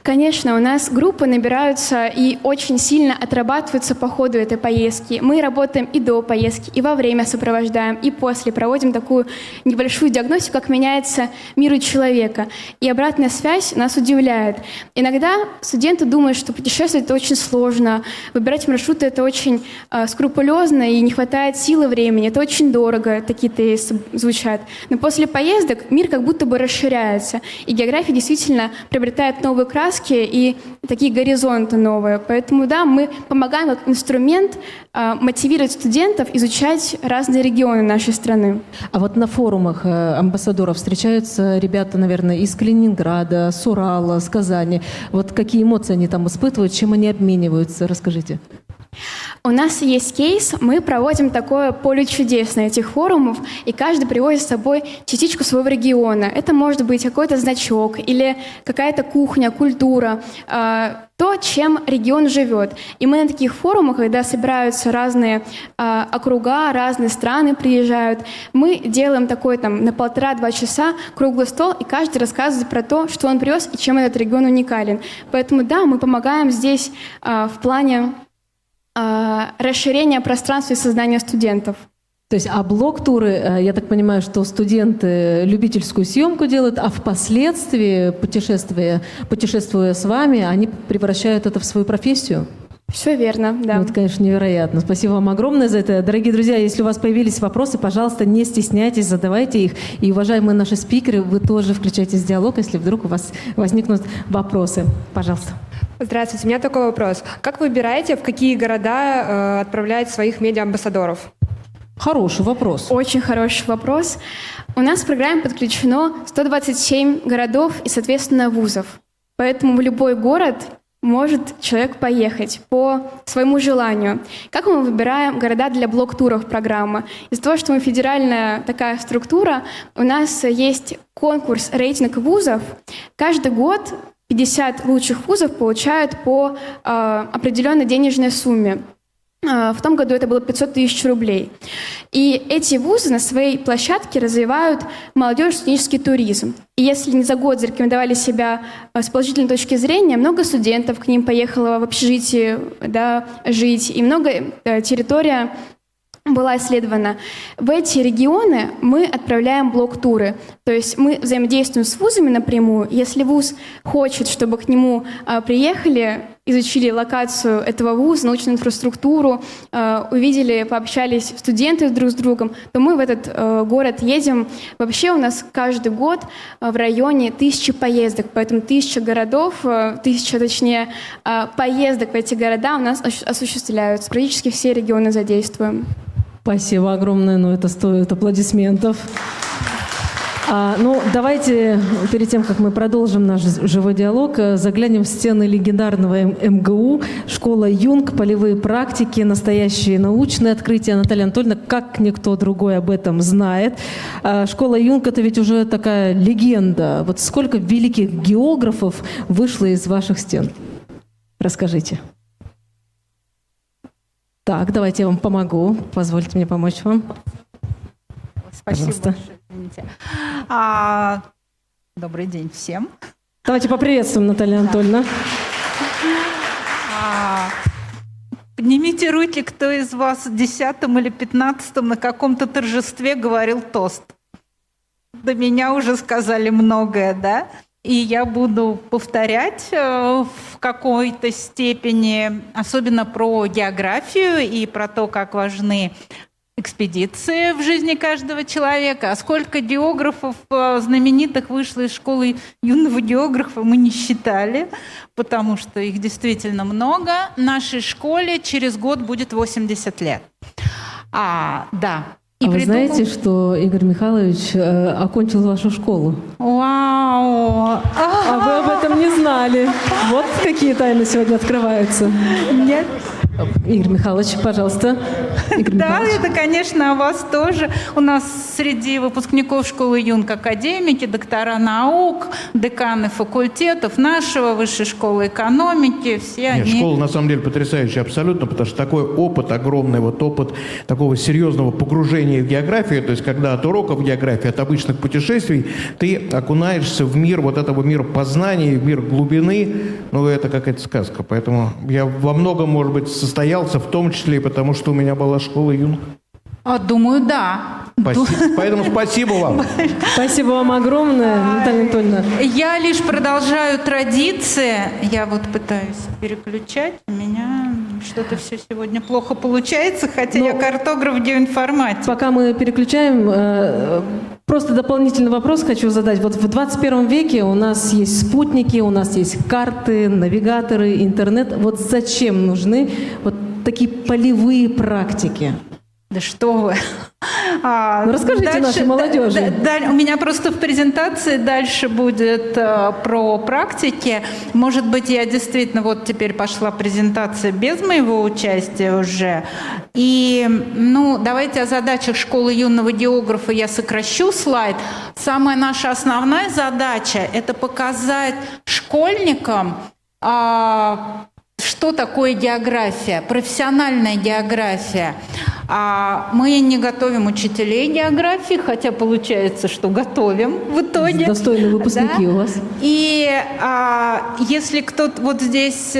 Конечно, у нас группы набираются и очень сильно отрабатываются по ходу этой поездки. Мы работаем и до поездки, и во время сопровождаем, и после. Проводим такую небольшую диагностику, как меняется мир у человека. И обратная связь нас удивляет. Иногда студенты думают, что путешествовать это очень сложно, выбирать маршруты это очень скрупулезно и не хватает силы, времени, это очень дорого, такие тезисы звучат. Но после поездок мир как будто бы расширяется, и география действительно приобретает новые краски и такие горизонты новые. Поэтому, да, мы помогаем как инструмент мотивировать студентов изучать разные регионы нашей страны. А вот на форумах амбассадоров встречаются ребята, наверное, из Калининграда, с Урала, с Казани. Вот какие эмоции они там испытывают, чем они обмениваются? Расскажите. У нас есть кейс, мы проводим такое поле чудес на этих форумах, и каждый привозит с собой частичку своего региона. Это может быть какой-то значок или какая-то кухня, культура, то, чем регион живет. И мы на таких форумах, когда собираются разные округа, разные страны приезжают, мы делаем такой там на 1,5-2 часа круглый стол, и каждый рассказывает про то, что он привез и чем этот регион уникален. Поэтому да, мы помогаем здесь в плане расширение пространства и сознания студентов. То есть, а блог-туры, я так понимаю, что студенты любительскую съемку делают, а впоследствии, путешествуя с вами, они превращают это в свою профессию? Все верно, да. Ну, это, конечно, невероятно. Спасибо вам огромное за это. Дорогие друзья, если у вас появились вопросы, пожалуйста, не стесняйтесь, задавайте их. И, уважаемые наши спикеры, вы тоже включайтесь в диалог, если вдруг у вас возникнут вопросы. Пожалуйста. Здравствуйте, у меня такой вопрос. Как вы выбираете, в какие города отправлять своих медиа-амбассадоров? Хороший вопрос. Очень хороший вопрос. У нас в программе подключено 127 городов и, соответственно, вузов. Поэтому в любой город может человек поехать по своему желанию. Как мы выбираем города для блок-туров программы? Из-за того, что мы федеральная такая структура, у нас есть конкурс, рейтинг вузов. Каждый год 50 лучших вузов получают по определенной денежной сумме. В том году это было 500 тысяч рублей. И эти вузы на своей площадке развивают молодежный студенческий туризм. И если не за год зарекомендовали себя с положительной точки зрения, много студентов к ним поехало в общежитие, да, жить, и много территория была исследована. В эти регионы мы отправляем блок-туры. То есть мы взаимодействуем с вузами напрямую. Если вуз хочет, чтобы к нему приехали, изучили локацию этого вуза, научную инфраструктуру, увидели, пообщались студенты друг с другом, то мы в этот город едем. Вообще у нас каждый год в районе 1000 поездок, поэтому 1000 городов, 1000, точнее, поездок в эти города у нас осуществляются. Практически все регионы задействуем. Спасибо огромное, это стоит аплодисментов. Давайте, перед тем, как мы продолжим наш живой диалог, заглянем в стены легендарного МГУ, школа Юнг, полевые практики, настоящие научные открытия. Наталья Анатольевна, как никто другой об этом знает. Школа Юнг — это ведь уже такая легенда. Вот сколько великих географов вышло из ваших стен? Расскажите. Так, давайте я вам помогу. Позвольте мне помочь вам. Спасибо Пожалуйста. большое, извините. Добрый день всем. Давайте поприветствуем Наталью Анатольевну. Поднимите руки, кто из вас в 10-м или 15-м на каком-то торжестве говорил тост. До меня уже сказали многое, да? И я буду повторять в какой-то степени, особенно про географию и про то, как важны экспедиции в жизни каждого человека. А сколько географов знаменитых вышло из школы юного географа, мы не считали, потому что их действительно много. Нашей школе через год будет 80 лет. Да. А вы знаете, что Игорь Михайлович окончил вашу школу? Вау! А вы об этом не знали. Вот какие тайны сегодня открываются. Нет. Игорь Михайлович, пожалуйста. Игорь Да, Михайлович. это, конечно, о вас тоже. У нас среди выпускников школы юнг академики, доктора наук, деканы факультетов нашего, высшей школы экономики, все Нет, они... школа на самом деле потрясающая абсолютно, потому что такой опыт, огромный опыт такого серьезного погружения в географию, то есть когда от уроков географии, от обычных путешествий ты окунаешься в мир вот этого мира познания, в мир глубины, это какая-то сказка. Поэтому я во многом, может быть, состоялся, в том числе и потому, что у меня была школа юнг. Думаю, да. Поэтому спасибо вам. Спасибо вам огромное, Наталья Анатольевна. Я лишь продолжаю традиции. Я пытаюсь переключать. У меня что-то все сегодня плохо получается, хотя я картограф геоинформатик. Пока мы переключаем, просто дополнительный вопрос хочу задать. Вот в 21 веке у нас есть спутники, у нас есть карты, навигаторы, интернет. Вот зачем нужны вот такие полевые практики? Да что вы. Расскажите нашей молодежи. У меня просто в презентации дальше будет про практики. Может быть, я действительно, теперь пошла презентация без моего участия уже. И, давайте о задачах школы юного географа я сокращу слайд. Самая наша основная задача – это показать школьникам, что такое география, профессиональная география. Мы не готовим учителей географии, хотя получается, что готовим в итоге. Достойные выпускники у вас. И если кто-то здесь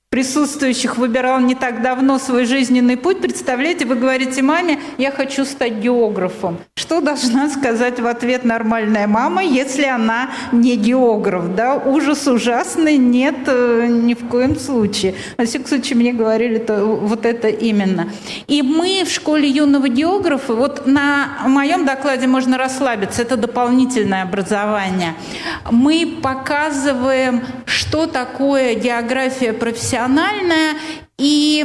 присутствующих выбирал не так давно свой жизненный путь, представляете, вы говорите маме: я хочу стать географом. Что должна сказать в ответ нормальная мама, если она не географ? Да? Ужас ужасный, нет, ни в коем случае. Во всяком случае, мне говорили вот это именно. И мы в школе юного географа, на моем докладе можно расслабиться, это дополнительное образование. Мы показываем, что такое география профессиональная и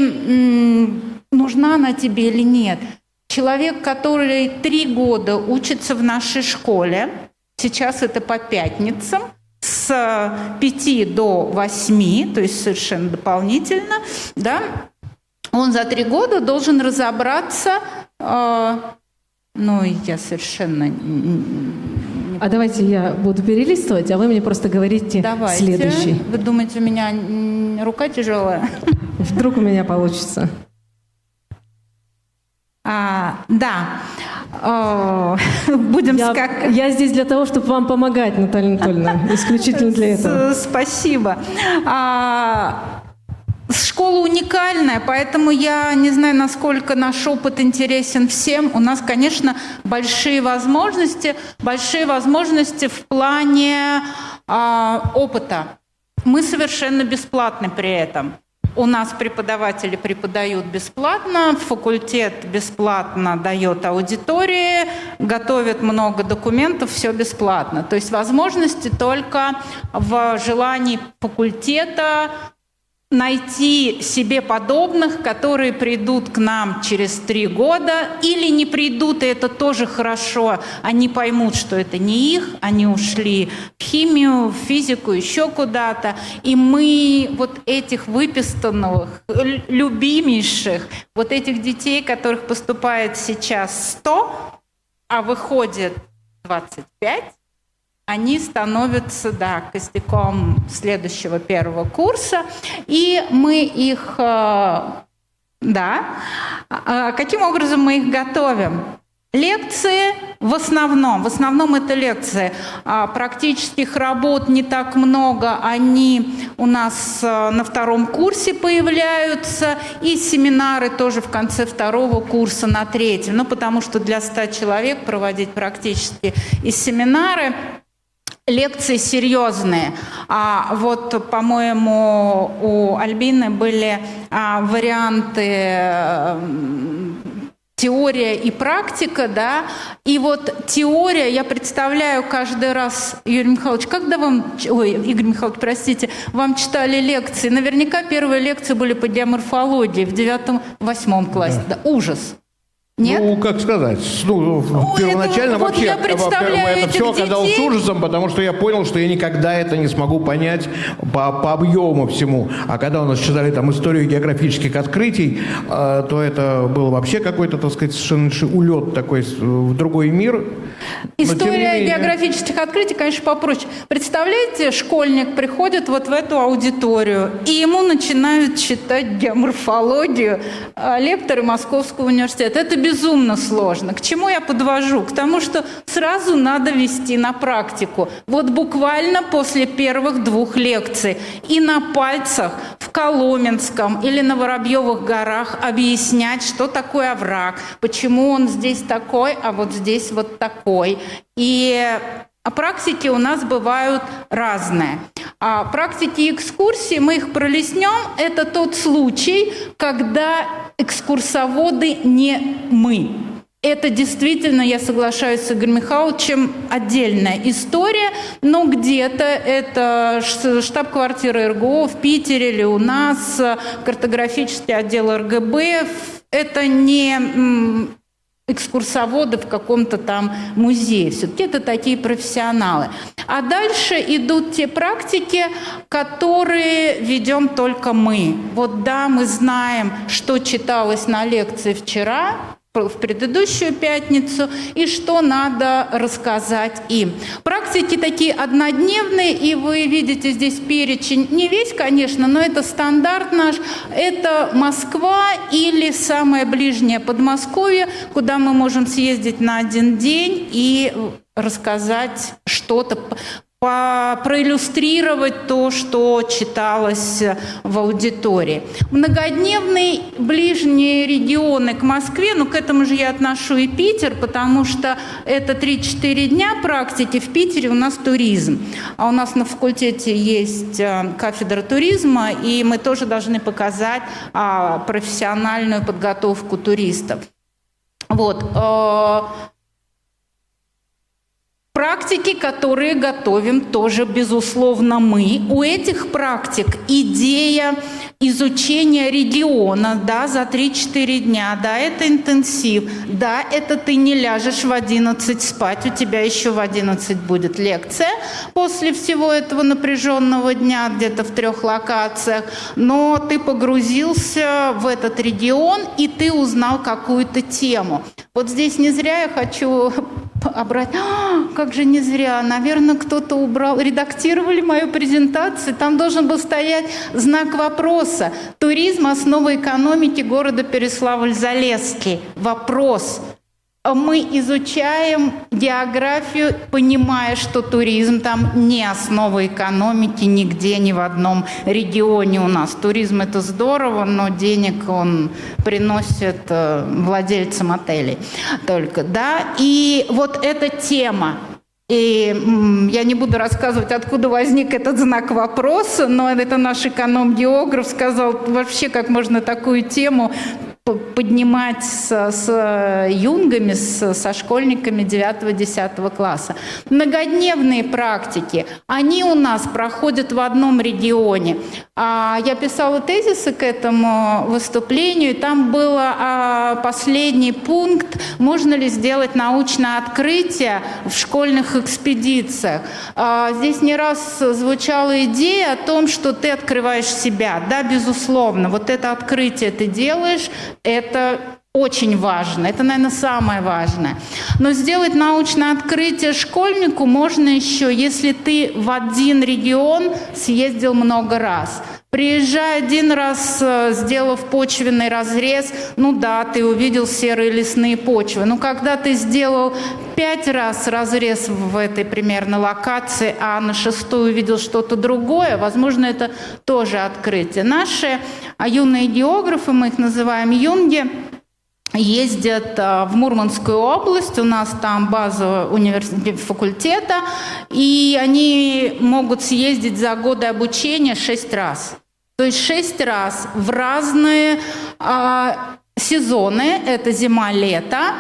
нужна она тебе или нет. Человек, который 3 года учится в нашей школе, сейчас это по пятницам, с 5 до 8, то есть совершенно дополнительно, да, он за 3 года должен разобраться, я совершенно... Давайте я буду перелистывать, а вы мне просто говорите следующий. Вы думаете, у меня рука тяжелая? Вдруг у меня получится. Будем Я здесь для того, чтобы вам помогать, Наталья Анатольевна. Исключительно для этого. Спасибо. Школа уникальная, поэтому я не знаю, насколько наш опыт интересен всем. У нас, конечно, большие возможности в плане опыта. Мы совершенно бесплатны при этом. У нас преподаватели преподают бесплатно, факультет бесплатно дает аудитории, готовят много документов, все бесплатно. То есть возможности только в желании факультета найти себе подобных, которые придут к нам через 3 года или не придут, и это тоже хорошо. Они поймут, что это не их, они ушли в химию, в физику, еще куда-то. И мы этих выписанных, любимейших, этих детей, которых поступает сейчас 100, а выходит 25, они становятся, костяком следующего 1-го курса, и мы их Да. Каким образом мы их готовим? Лекции в основном это лекции. Практических работ не так много, они у нас на втором курсе появляются, и семинары тоже в конце второго курса на третьем. Ну, потому что для 100 человек проводить практически и семинары, лекции серьезные. Вот, по-моему, у Альбины были варианты теория и практика, да, и вот теория, я представляю каждый раз, Юрий Михайлович, когда Игорь Михайлович, простите, вам читали лекции, наверняка первые лекции были по геоморфологии в 9-8 классе, да. Да, ужас. Нет? Ну, как сказать, первоначально вот вообще я представляю это все оказалось детей. ужасом, потому что я понял, что я никогда это не смогу понять по объему всему. А когда у нас читали там историю географических открытий, то это был вообще какой-то, так сказать, совершенно улет такой в другой мир. История географических открытий, конечно, попроще. Представляете, школьник приходит вот в эту аудиторию, и ему начинают читать геоморфологию лекторы Московского университета. Это безумно сложно. К чему я подвожу? К тому, что сразу надо вести на практику. Вот буквально после первых 2 лекций. И на пальцах в Коломенском или на Воробьевых горах объяснять, что такое овраг, почему он здесь такой, а вот здесь вот такой. И практики у нас бывают разные. Практики и экскурсии, мы их пролистнем, это тот случай, когда экскурсоводы не мы. Это действительно, я соглашаюсь с Игорем Михайловичем, отдельная история, но где-то это штаб-квартира РГО в Питере или у нас, картографический отдел РГБ. Это не экскурсоводы в каком-то там музее. Все-таки это такие профессионалы. А дальше идут те практики, которые ведем только мы. Вот да, мы знаем, что читалось на лекции вчера, в предыдущую пятницу, и что надо рассказать им. Практики такие однодневные, и вы видите здесь перечень, не весь, конечно, но это стандарт наш, это Москва или самое ближнее Подмосковье, куда мы можем съездить на 1 день и рассказать что-то, проиллюстрировать то, что читалось в аудитории. Многодневные ближние регионы к Москве, но к этому же я отношу и Питер, потому что это 3-4 дня практики. В Питере у нас туризм. А у нас на факультете есть кафедра туризма, и мы тоже должны показать профессиональную подготовку туристов. Вот. Практики, которые готовим, тоже, безусловно, мы. У этих практик идея изучения региона, да, за 3-4 дня, да, это интенсив, да, это ты не ляжешь в 11 спать, у тебя еще в 11 будет лекция после всего этого напряженного дня, где-то в 3 локациях, но ты погрузился в этот регион, и ты узнал какую-то тему. Вот здесь не зря я хочу как же не зря. Наверное, кто-то убрал, редактировали мою презентацию. Там должен был стоять знак вопроса. Туризм – основа экономики города Переславль-Залесский. Вопрос. Мы изучаем географию, понимая, что туризм там не основа экономики нигде, ни в одном регионе у нас. Туризм – это здорово, но денег он приносит владельцам отелей только, да. И вот эта тема. И я не буду рассказывать, откуда возник этот знак вопроса, но это наш эконом-географ сказал, вообще, как можно такую тему поднимать с юнгами, со школьниками 9-10 класса. Многодневные практики, они у нас проходят в одном регионе. Я писала тезисы к этому выступлению, и там был последний пункт, можно ли сделать научное открытие в школьных экспедициях. Здесь не раз звучала идея о том, что ты открываешь себя. Да, безусловно, вот это открытие ты делаешь, это очень важно, это, наверное, самое важное. Но сделать научное открытие школьнику можно еще, если ты в один регион съездил много раз. Приезжай один раз, сделав почвенный разрез, ну да, ты увидел серые лесные почвы. Но когда ты сделал 5 раз разрез в этой примерно локации, а на 6-й увидел что-то другое, возможно, это тоже открытие. Наши юные географы, мы их называем юнги, ездят в Мурманскую область, у нас там база факультета, и они могут съездить за годы обучения 6 раз. То есть 6 раз в разные сезоны, это зима-лето,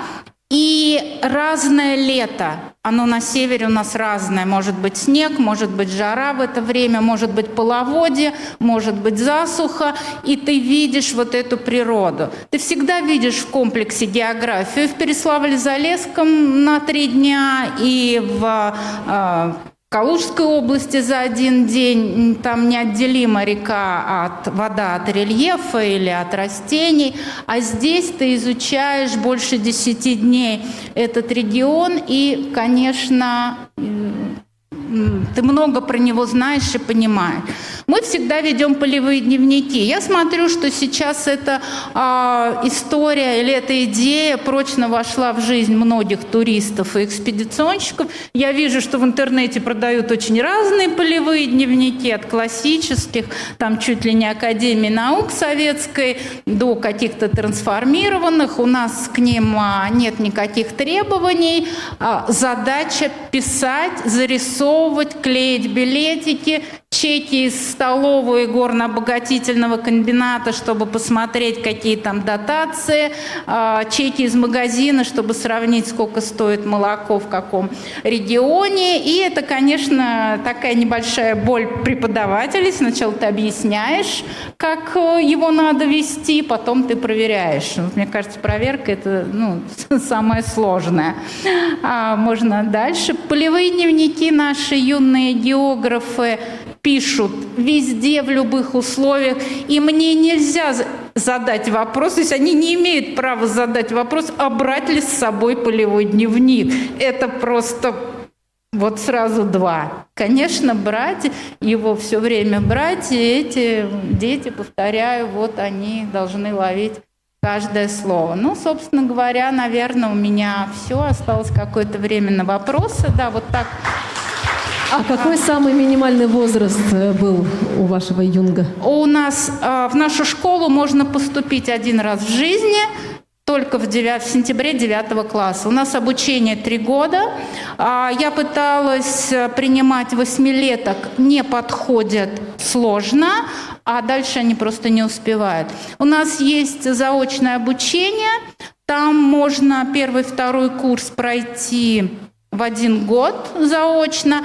и разное лето. Оно на севере у нас разное. Может быть снег, может быть жара в это время, может быть половодье, может быть засуха. И ты видишь вот эту природу. Ты всегда видишь в комплексе географию. В Переславле-Залесском на 3 дня и в Калужской области за 1 день. Там неотделима вода от рельефа или от растений. А здесь ты изучаешь больше 10 дней этот регион. И, конечно, ты много про него знаешь и понимаешь. Мы всегда ведем полевые дневники. Я смотрю, что сейчас эта история или эта идея прочно вошла в жизнь многих туристов и экспедиционщиков. Я вижу, что в интернете продают очень разные полевые дневники, от классических, там чуть ли не Академии наук советской, до каких-то трансформированных. У нас к ним нет никаких требований. Задача писать, зарисовывать, клеить билетики, чеки из столовой горно-обогатительного комбината, чтобы посмотреть, какие там дотации, чеки из магазина, чтобы сравнить, сколько стоит молоко в каком регионе. И это, конечно, такая небольшая боль преподавателей. Сначала ты объясняешь, как его надо вести, потом ты проверяешь. Мне кажется, проверка – это самое сложное. Можно дальше. Полевые дневники наши юные географы пишут везде, в любых условиях. И мне нельзя задать вопрос, то есть они не имеют права задать вопрос, а брать ли с собой полевой дневник. Это просто вот сразу 2. Конечно, брать, его все время брать, и эти дети, повторяю, вот они должны ловить каждое слово. Собственно говоря, наверное, у меня все. Осталось какое-то время на вопросы. Да, вот так. А какой самый минимальный возраст был у вашего юнга? У нас в нашу школу можно поступить 1 раз в жизни, только в сентябре 9 класса. У нас обучение 3 года. Я пыталась принимать 8-леток, не подходят, сложно, а дальше они просто не успевают. У нас есть заочное обучение, там можно 1-2 курс пройти в 1 год заочно.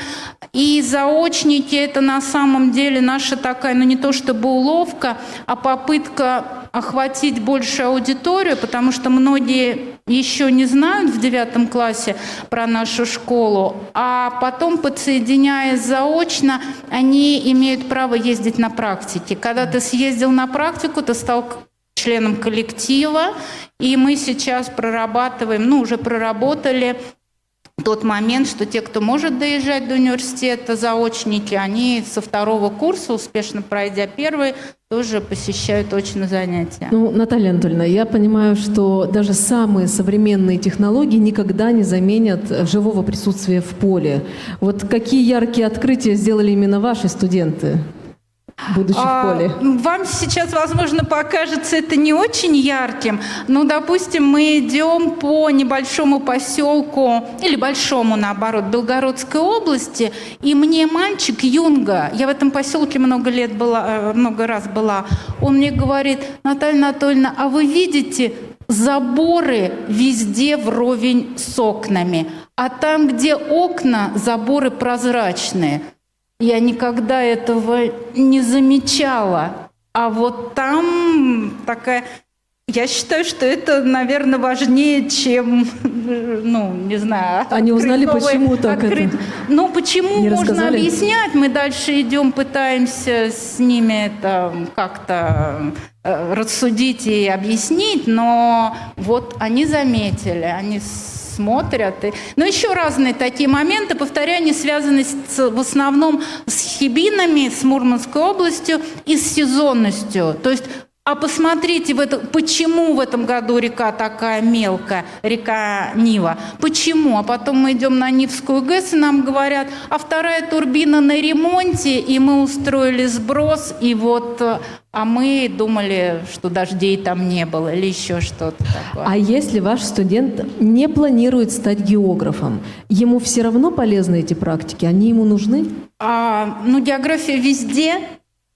И заочники – это на самом деле наша такая, не то чтобы уловка, а попытка охватить большую аудиторию, потому что многие еще не знают в 9 классе про нашу школу, а потом, подсоединяясь заочно, они имеют право ездить на практике. Когда ты съездил на практику, ты стал членом коллектива, и мы сейчас прорабатываем, уже проработали тот момент, что те, кто может доезжать до университета, заочники, они со 2 курса, успешно пройдя 1, тоже посещают очные занятия. Наталья Анатольевна, я понимаю, что даже самые современные технологии никогда не заменят живого присутствия в поле. Вот какие яркие открытия сделали именно ваши студенты, будучи в поле? Вам сейчас, возможно, покажется это не очень ярким, но, допустим, мы идем по небольшому поселку, или большому, наоборот, Белгородской области, и мне мальчик юнга, я в этом поселке много раз была, он мне говорит: Наталья Анатольевна, а вы видите, заборы везде вровень с окнами, а там, где окна, заборы прозрачные. Я никогда этого не замечала. А вот там такая... Я считаю, что это, наверное, важнее, чем, не знаю... Они узнали, почему так это? Почему не можно рассказали? Объяснять. Мы дальше идем, пытаемся с ними это как-то рассудить и объяснить, но вот они заметили, они смотрят. Но еще разные такие моменты, повторяю, они связаны в основном с Хибинами, с Мурманской областью и с сезонностью. То есть, а посмотрите, почему в этом году река такая мелкая, река Нива? Почему? А потом мы идем на Нивскую ГЭС, и нам говорят, а вторая турбина на ремонте, и мы устроили сброс, и вот... А мы думали, что дождей там не было или еще что-то такое. А если ваш студент не планирует стать географом, ему все равно полезны эти практики? Они ему нужны? География везде.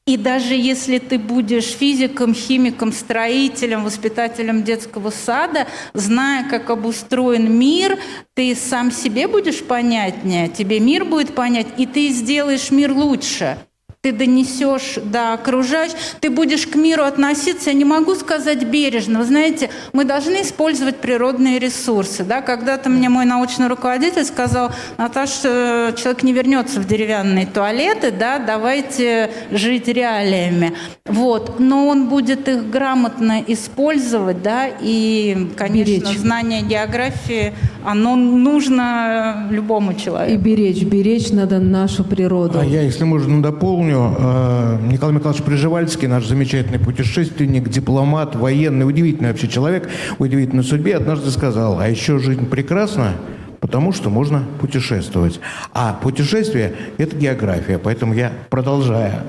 И даже если ты будешь физиком, химиком, строителем, воспитателем детского сада, зная, как обустроен мир, ты сам себе будешь понятнее, тебе мир будет понять, и ты сделаешь мир лучше. Ты донесешь до окружающих, ты будешь к миру относиться, я не могу сказать бережно. Вы знаете, мы должны использовать природные ресурсы. Да? Когда-то мне мой научный руководитель сказал: Наташа, человек не вернется в деревянные туалеты, да? Давайте жить реалиями. Вот. Но он будет их грамотно использовать, да? И, конечно, знание географии, оно нужно любому человеку. И беречь надо нашу природу. А я, если можно, дополню. Николай Михайлович Пржевальский, наш замечательный путешественник, дипломат, военный, удивительный вообще человек, удивительной судьбе, однажды сказал: а еще жизнь прекрасна, потому что можно путешествовать. А путешествие – это география. Поэтому я, продолжая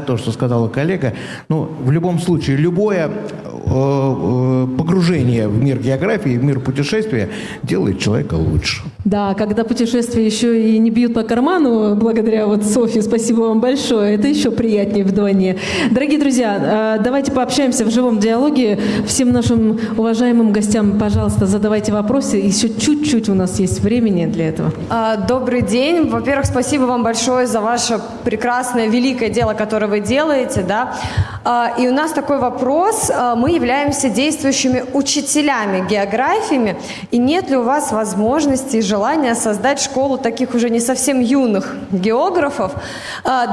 то, что сказала коллега, в любом случае, любое погружение в мир географии, в мир путешествия делает человека лучше. Да, когда путешествия еще и не бьют по карману, благодаря Софье, спасибо вам большое, это еще приятнее вдвойне. Дорогие друзья, давайте пообщаемся в живом диалоге. Всем нашим уважаемым гостям, пожалуйста, задавайте вопросы. Еще чуть-чуть у нас есть времени для этого. Добрый день. Во-первых, спасибо вам большое за ваше прекрасное, великое дело, которое вы делаете. Да? И у нас такой вопрос. Мы являемся действующими учителями географиями. И нет ли у вас возможности и желания создать школу таких уже не совсем юных географов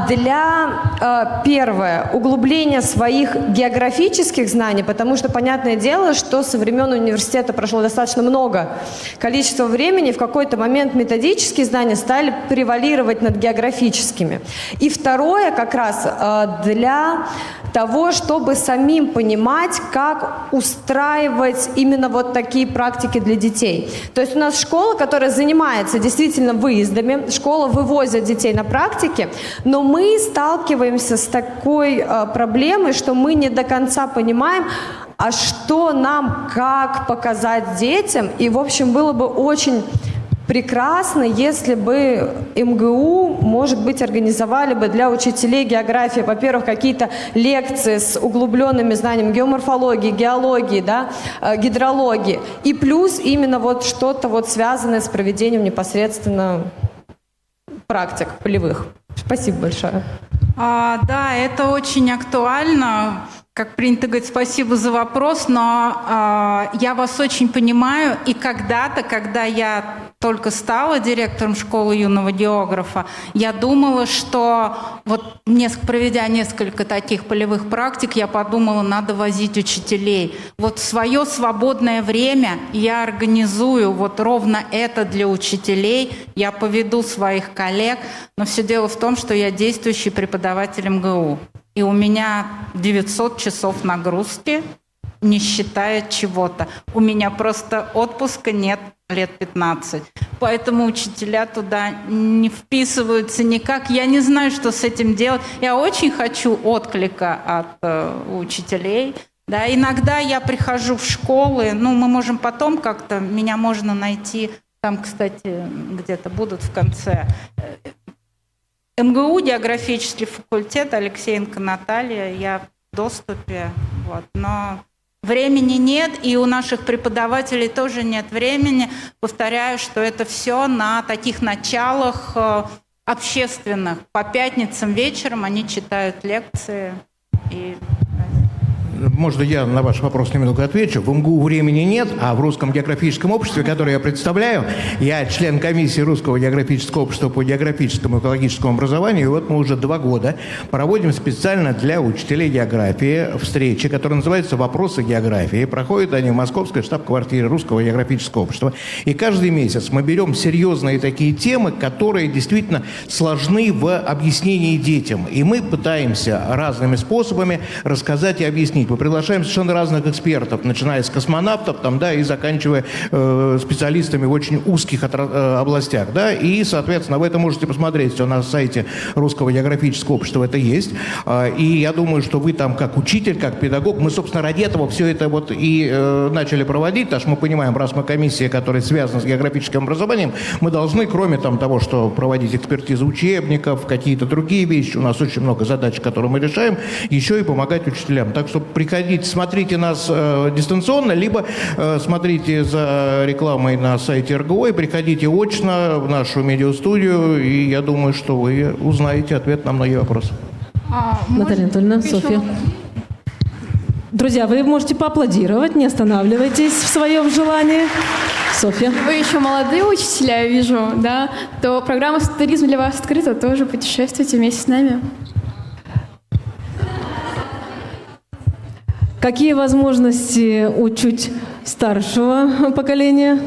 для, первое, углубления своих географических знаний, потому что, понятное дело, что со времен университета прошло достаточно много количества времени, в какой-то момент методические знания стали превалировать над географическими. И второе, как раз для того, чтобы самим понимать, как устраивать именно вот такие практики для детей. То есть у нас школа, которая занимается действительно выездами, школа вывозит детей на практики, но мы сталкиваемся с такой проблемой, что мы не до конца понимаем, а что нам, как показать детям. И, в общем, было бы очень прекрасно, если бы МГУ, может быть, организовали бы для учителей географии, во-первых, какие-то лекции с углубленными знаниями геоморфологии, геологии, да, гидрологии, и плюс именно вот что-то вот связанное с проведением непосредственно практик полевых. Спасибо большое. Да, это очень актуально. Как принято говорить, спасибо за вопрос, но я вас очень понимаю. И когда-то, когда я только стала директором школы юного географа, я думала, что вот проведя несколько таких полевых практик, я подумала, надо возить учителей. Вот в свое свободное время я организую вот ровно это для учителей, я поведу своих коллег, но все дело в том, что я действующий преподаватель МГУ. И у меня 900 часов нагрузки, не считая чего-то. У меня просто отпуска нет лет 15. Поэтому учителя туда не вписываются никак. Я не знаю, что с этим делать. Я очень хочу отклика от учителей. Да, иногда я прихожу в школы, мы можем потом как-то, меня можно найти, там, кстати, где-то будут в конце. МГУ, географический факультет, Алексеенко Наталья, я в доступе, но времени нет, и у наших преподавателей тоже нет времени. Повторяю, что это все на таких началах общественных. По пятницам вечером они читают лекции. Можно я на ваш вопрос немного отвечу? В МГУ времени нет, а в Русском географическом обществе, которое я представляю, я член комиссии Русского географического общества по географическому и экологическому образованию, и вот мы уже 2 года проводим специально для учителей географии встречи, которые называются «Вопросы географии». Проходят они в московской штаб-квартире Русского географического общества. И каждый месяц мы берем серьезные такие темы, которые действительно сложны в объяснении детям. И мы пытаемся разными способами рассказать и объяснить. Мы приглашаем совершенно разных экспертов, начиная с космонавтов там, да, и заканчивая специалистами в очень узких областях. Да, и, соответственно, вы это можете посмотреть все на сайте Русского географического общества, это есть. И я думаю, что вы там как учитель, как педагог, мы, собственно, ради этого все это вот и начали проводить, потому что мы понимаем, раз мы комиссия, которая связана с географическим образованием, мы должны, кроме там, того, что проводить экспертизу учебников, какие-то другие вещи, у нас очень много задач, которые мы решаем, еще и помогать учителям. Так что приходите, смотрите нас дистанционно, либо смотрите за рекламой на сайте РГО и приходите очно в нашу медиастудию, и я думаю, что вы узнаете ответ на многие вопросы. Наталья Анатольевна, Софья. Друзья, вы можете поаплодировать, не останавливайтесь в своем желании. Софья. Вы еще молодые учителя, я вижу, да? То программа «Туризм» для вас открыта, тоже путешествуйте вместе с нами. Какие возможности у чуть старшего поколения?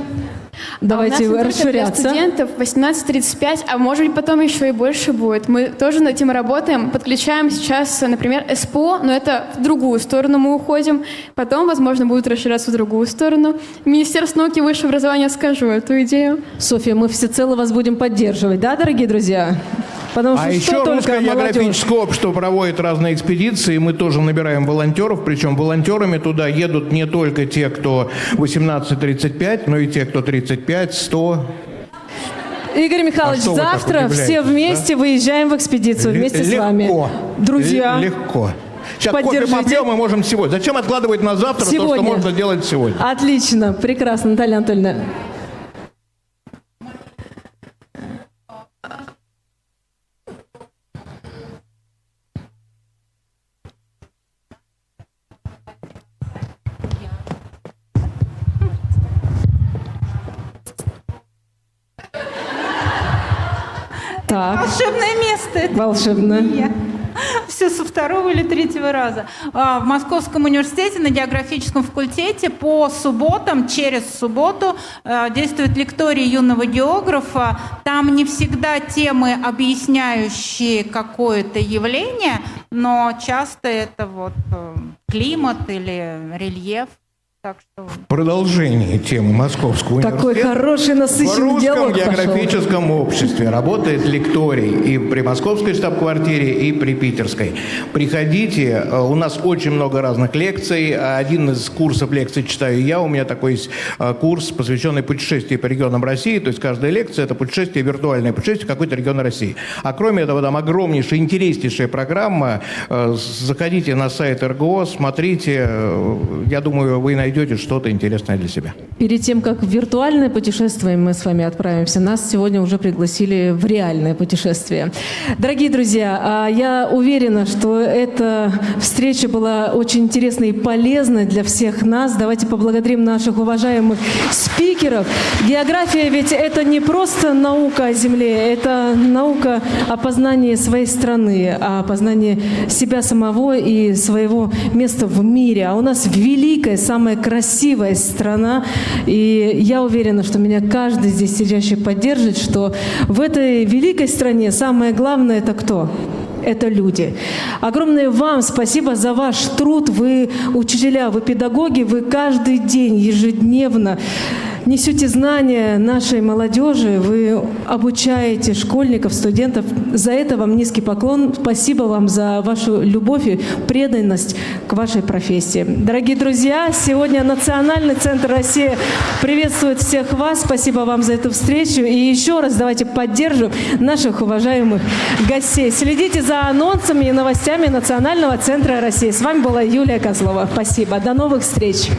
Давайте расширяться. Для студентов 18-35, а может быть потом еще и больше будет. Мы тоже над этим работаем, подключаем сейчас, например, СПО, но это в другую сторону мы уходим. Потом, возможно, будет расширяться в другую сторону. Министерство науки и высшего образования скажу эту идею. Софья, мы всецело вас будем поддерживать, да, дорогие друзья? Потому что еще Русское географическое общество проводит разные экспедиции, мы тоже набираем волонтеров, причем волонтерами туда едут не только те, кто 18-35, но и те, кто 35-100. Игорь Михайлович, завтра все вместе выезжаем в экспедицию вместе с вами. Друзья. Легко. Сейчас кофе попьем, мы можем сегодня. Зачем откладывать на завтра то, что можно делать сегодня? Отлично, прекрасно, Наталья Анатольевна. Так. Волшебное место. Волшебное. Все со 2-го или 3-го раза. В Московском университете на географическом факультете по субботам, через субботу действует лекторий юного географа. Там не всегда темы, объясняющие какое-то явление, но часто это вот климат или рельеф. Так что... В продолжении темы Московского университета. Такой хороший, насыщенный диалог пошел. В Русском географическом обществе работает лекторий и при Московской штаб-квартире, и при Питерской. Приходите, у нас очень много разных лекций. Один из курсов лекций читаю я. У меня такой есть курс, посвященный путешествию по регионам России. То есть каждая лекция – это путешествие, виртуальное путешествие в какой-то регион России. А кроме этого, там огромнейшая, интереснейшая программа. Заходите на сайт РГО, смотрите. Я думаю, вы найдете что-то интересное для себя. Перед тем, как в виртуальное путешествие мы с вами отправимся, нас сегодня уже пригласили в реальное путешествие. Дорогие друзья, я уверена, что эта встреча была очень интересной и полезной для всех нас. Давайте поблагодарим наших уважаемых спикеров. География ведь это не просто наука о Земле, это наука о познании своей страны, о познании себя самого и своего места в мире. А у нас великая, самая красивая страна, и я уверена, что меня каждый здесь сидящий поддержит, что в этой великой стране самое главное – это кто? Это люди. Огромное вам спасибо за ваш труд. Вы учителя, вы педагоги, вы каждый день, ежедневно несете знания нашей молодежи, вы обучаете школьников, студентов. За это вам низкий поклон. Спасибо вам за вашу любовь и преданность к вашей профессии. Дорогие друзья, сегодня Национальный центр России приветствует всех вас. Спасибо вам за эту встречу. И еще раз давайте поддержим наших уважаемых гостей. Следите за анонсами и новостями Национального центра России. С вами была Юлия Козлова. Спасибо. До новых встреч.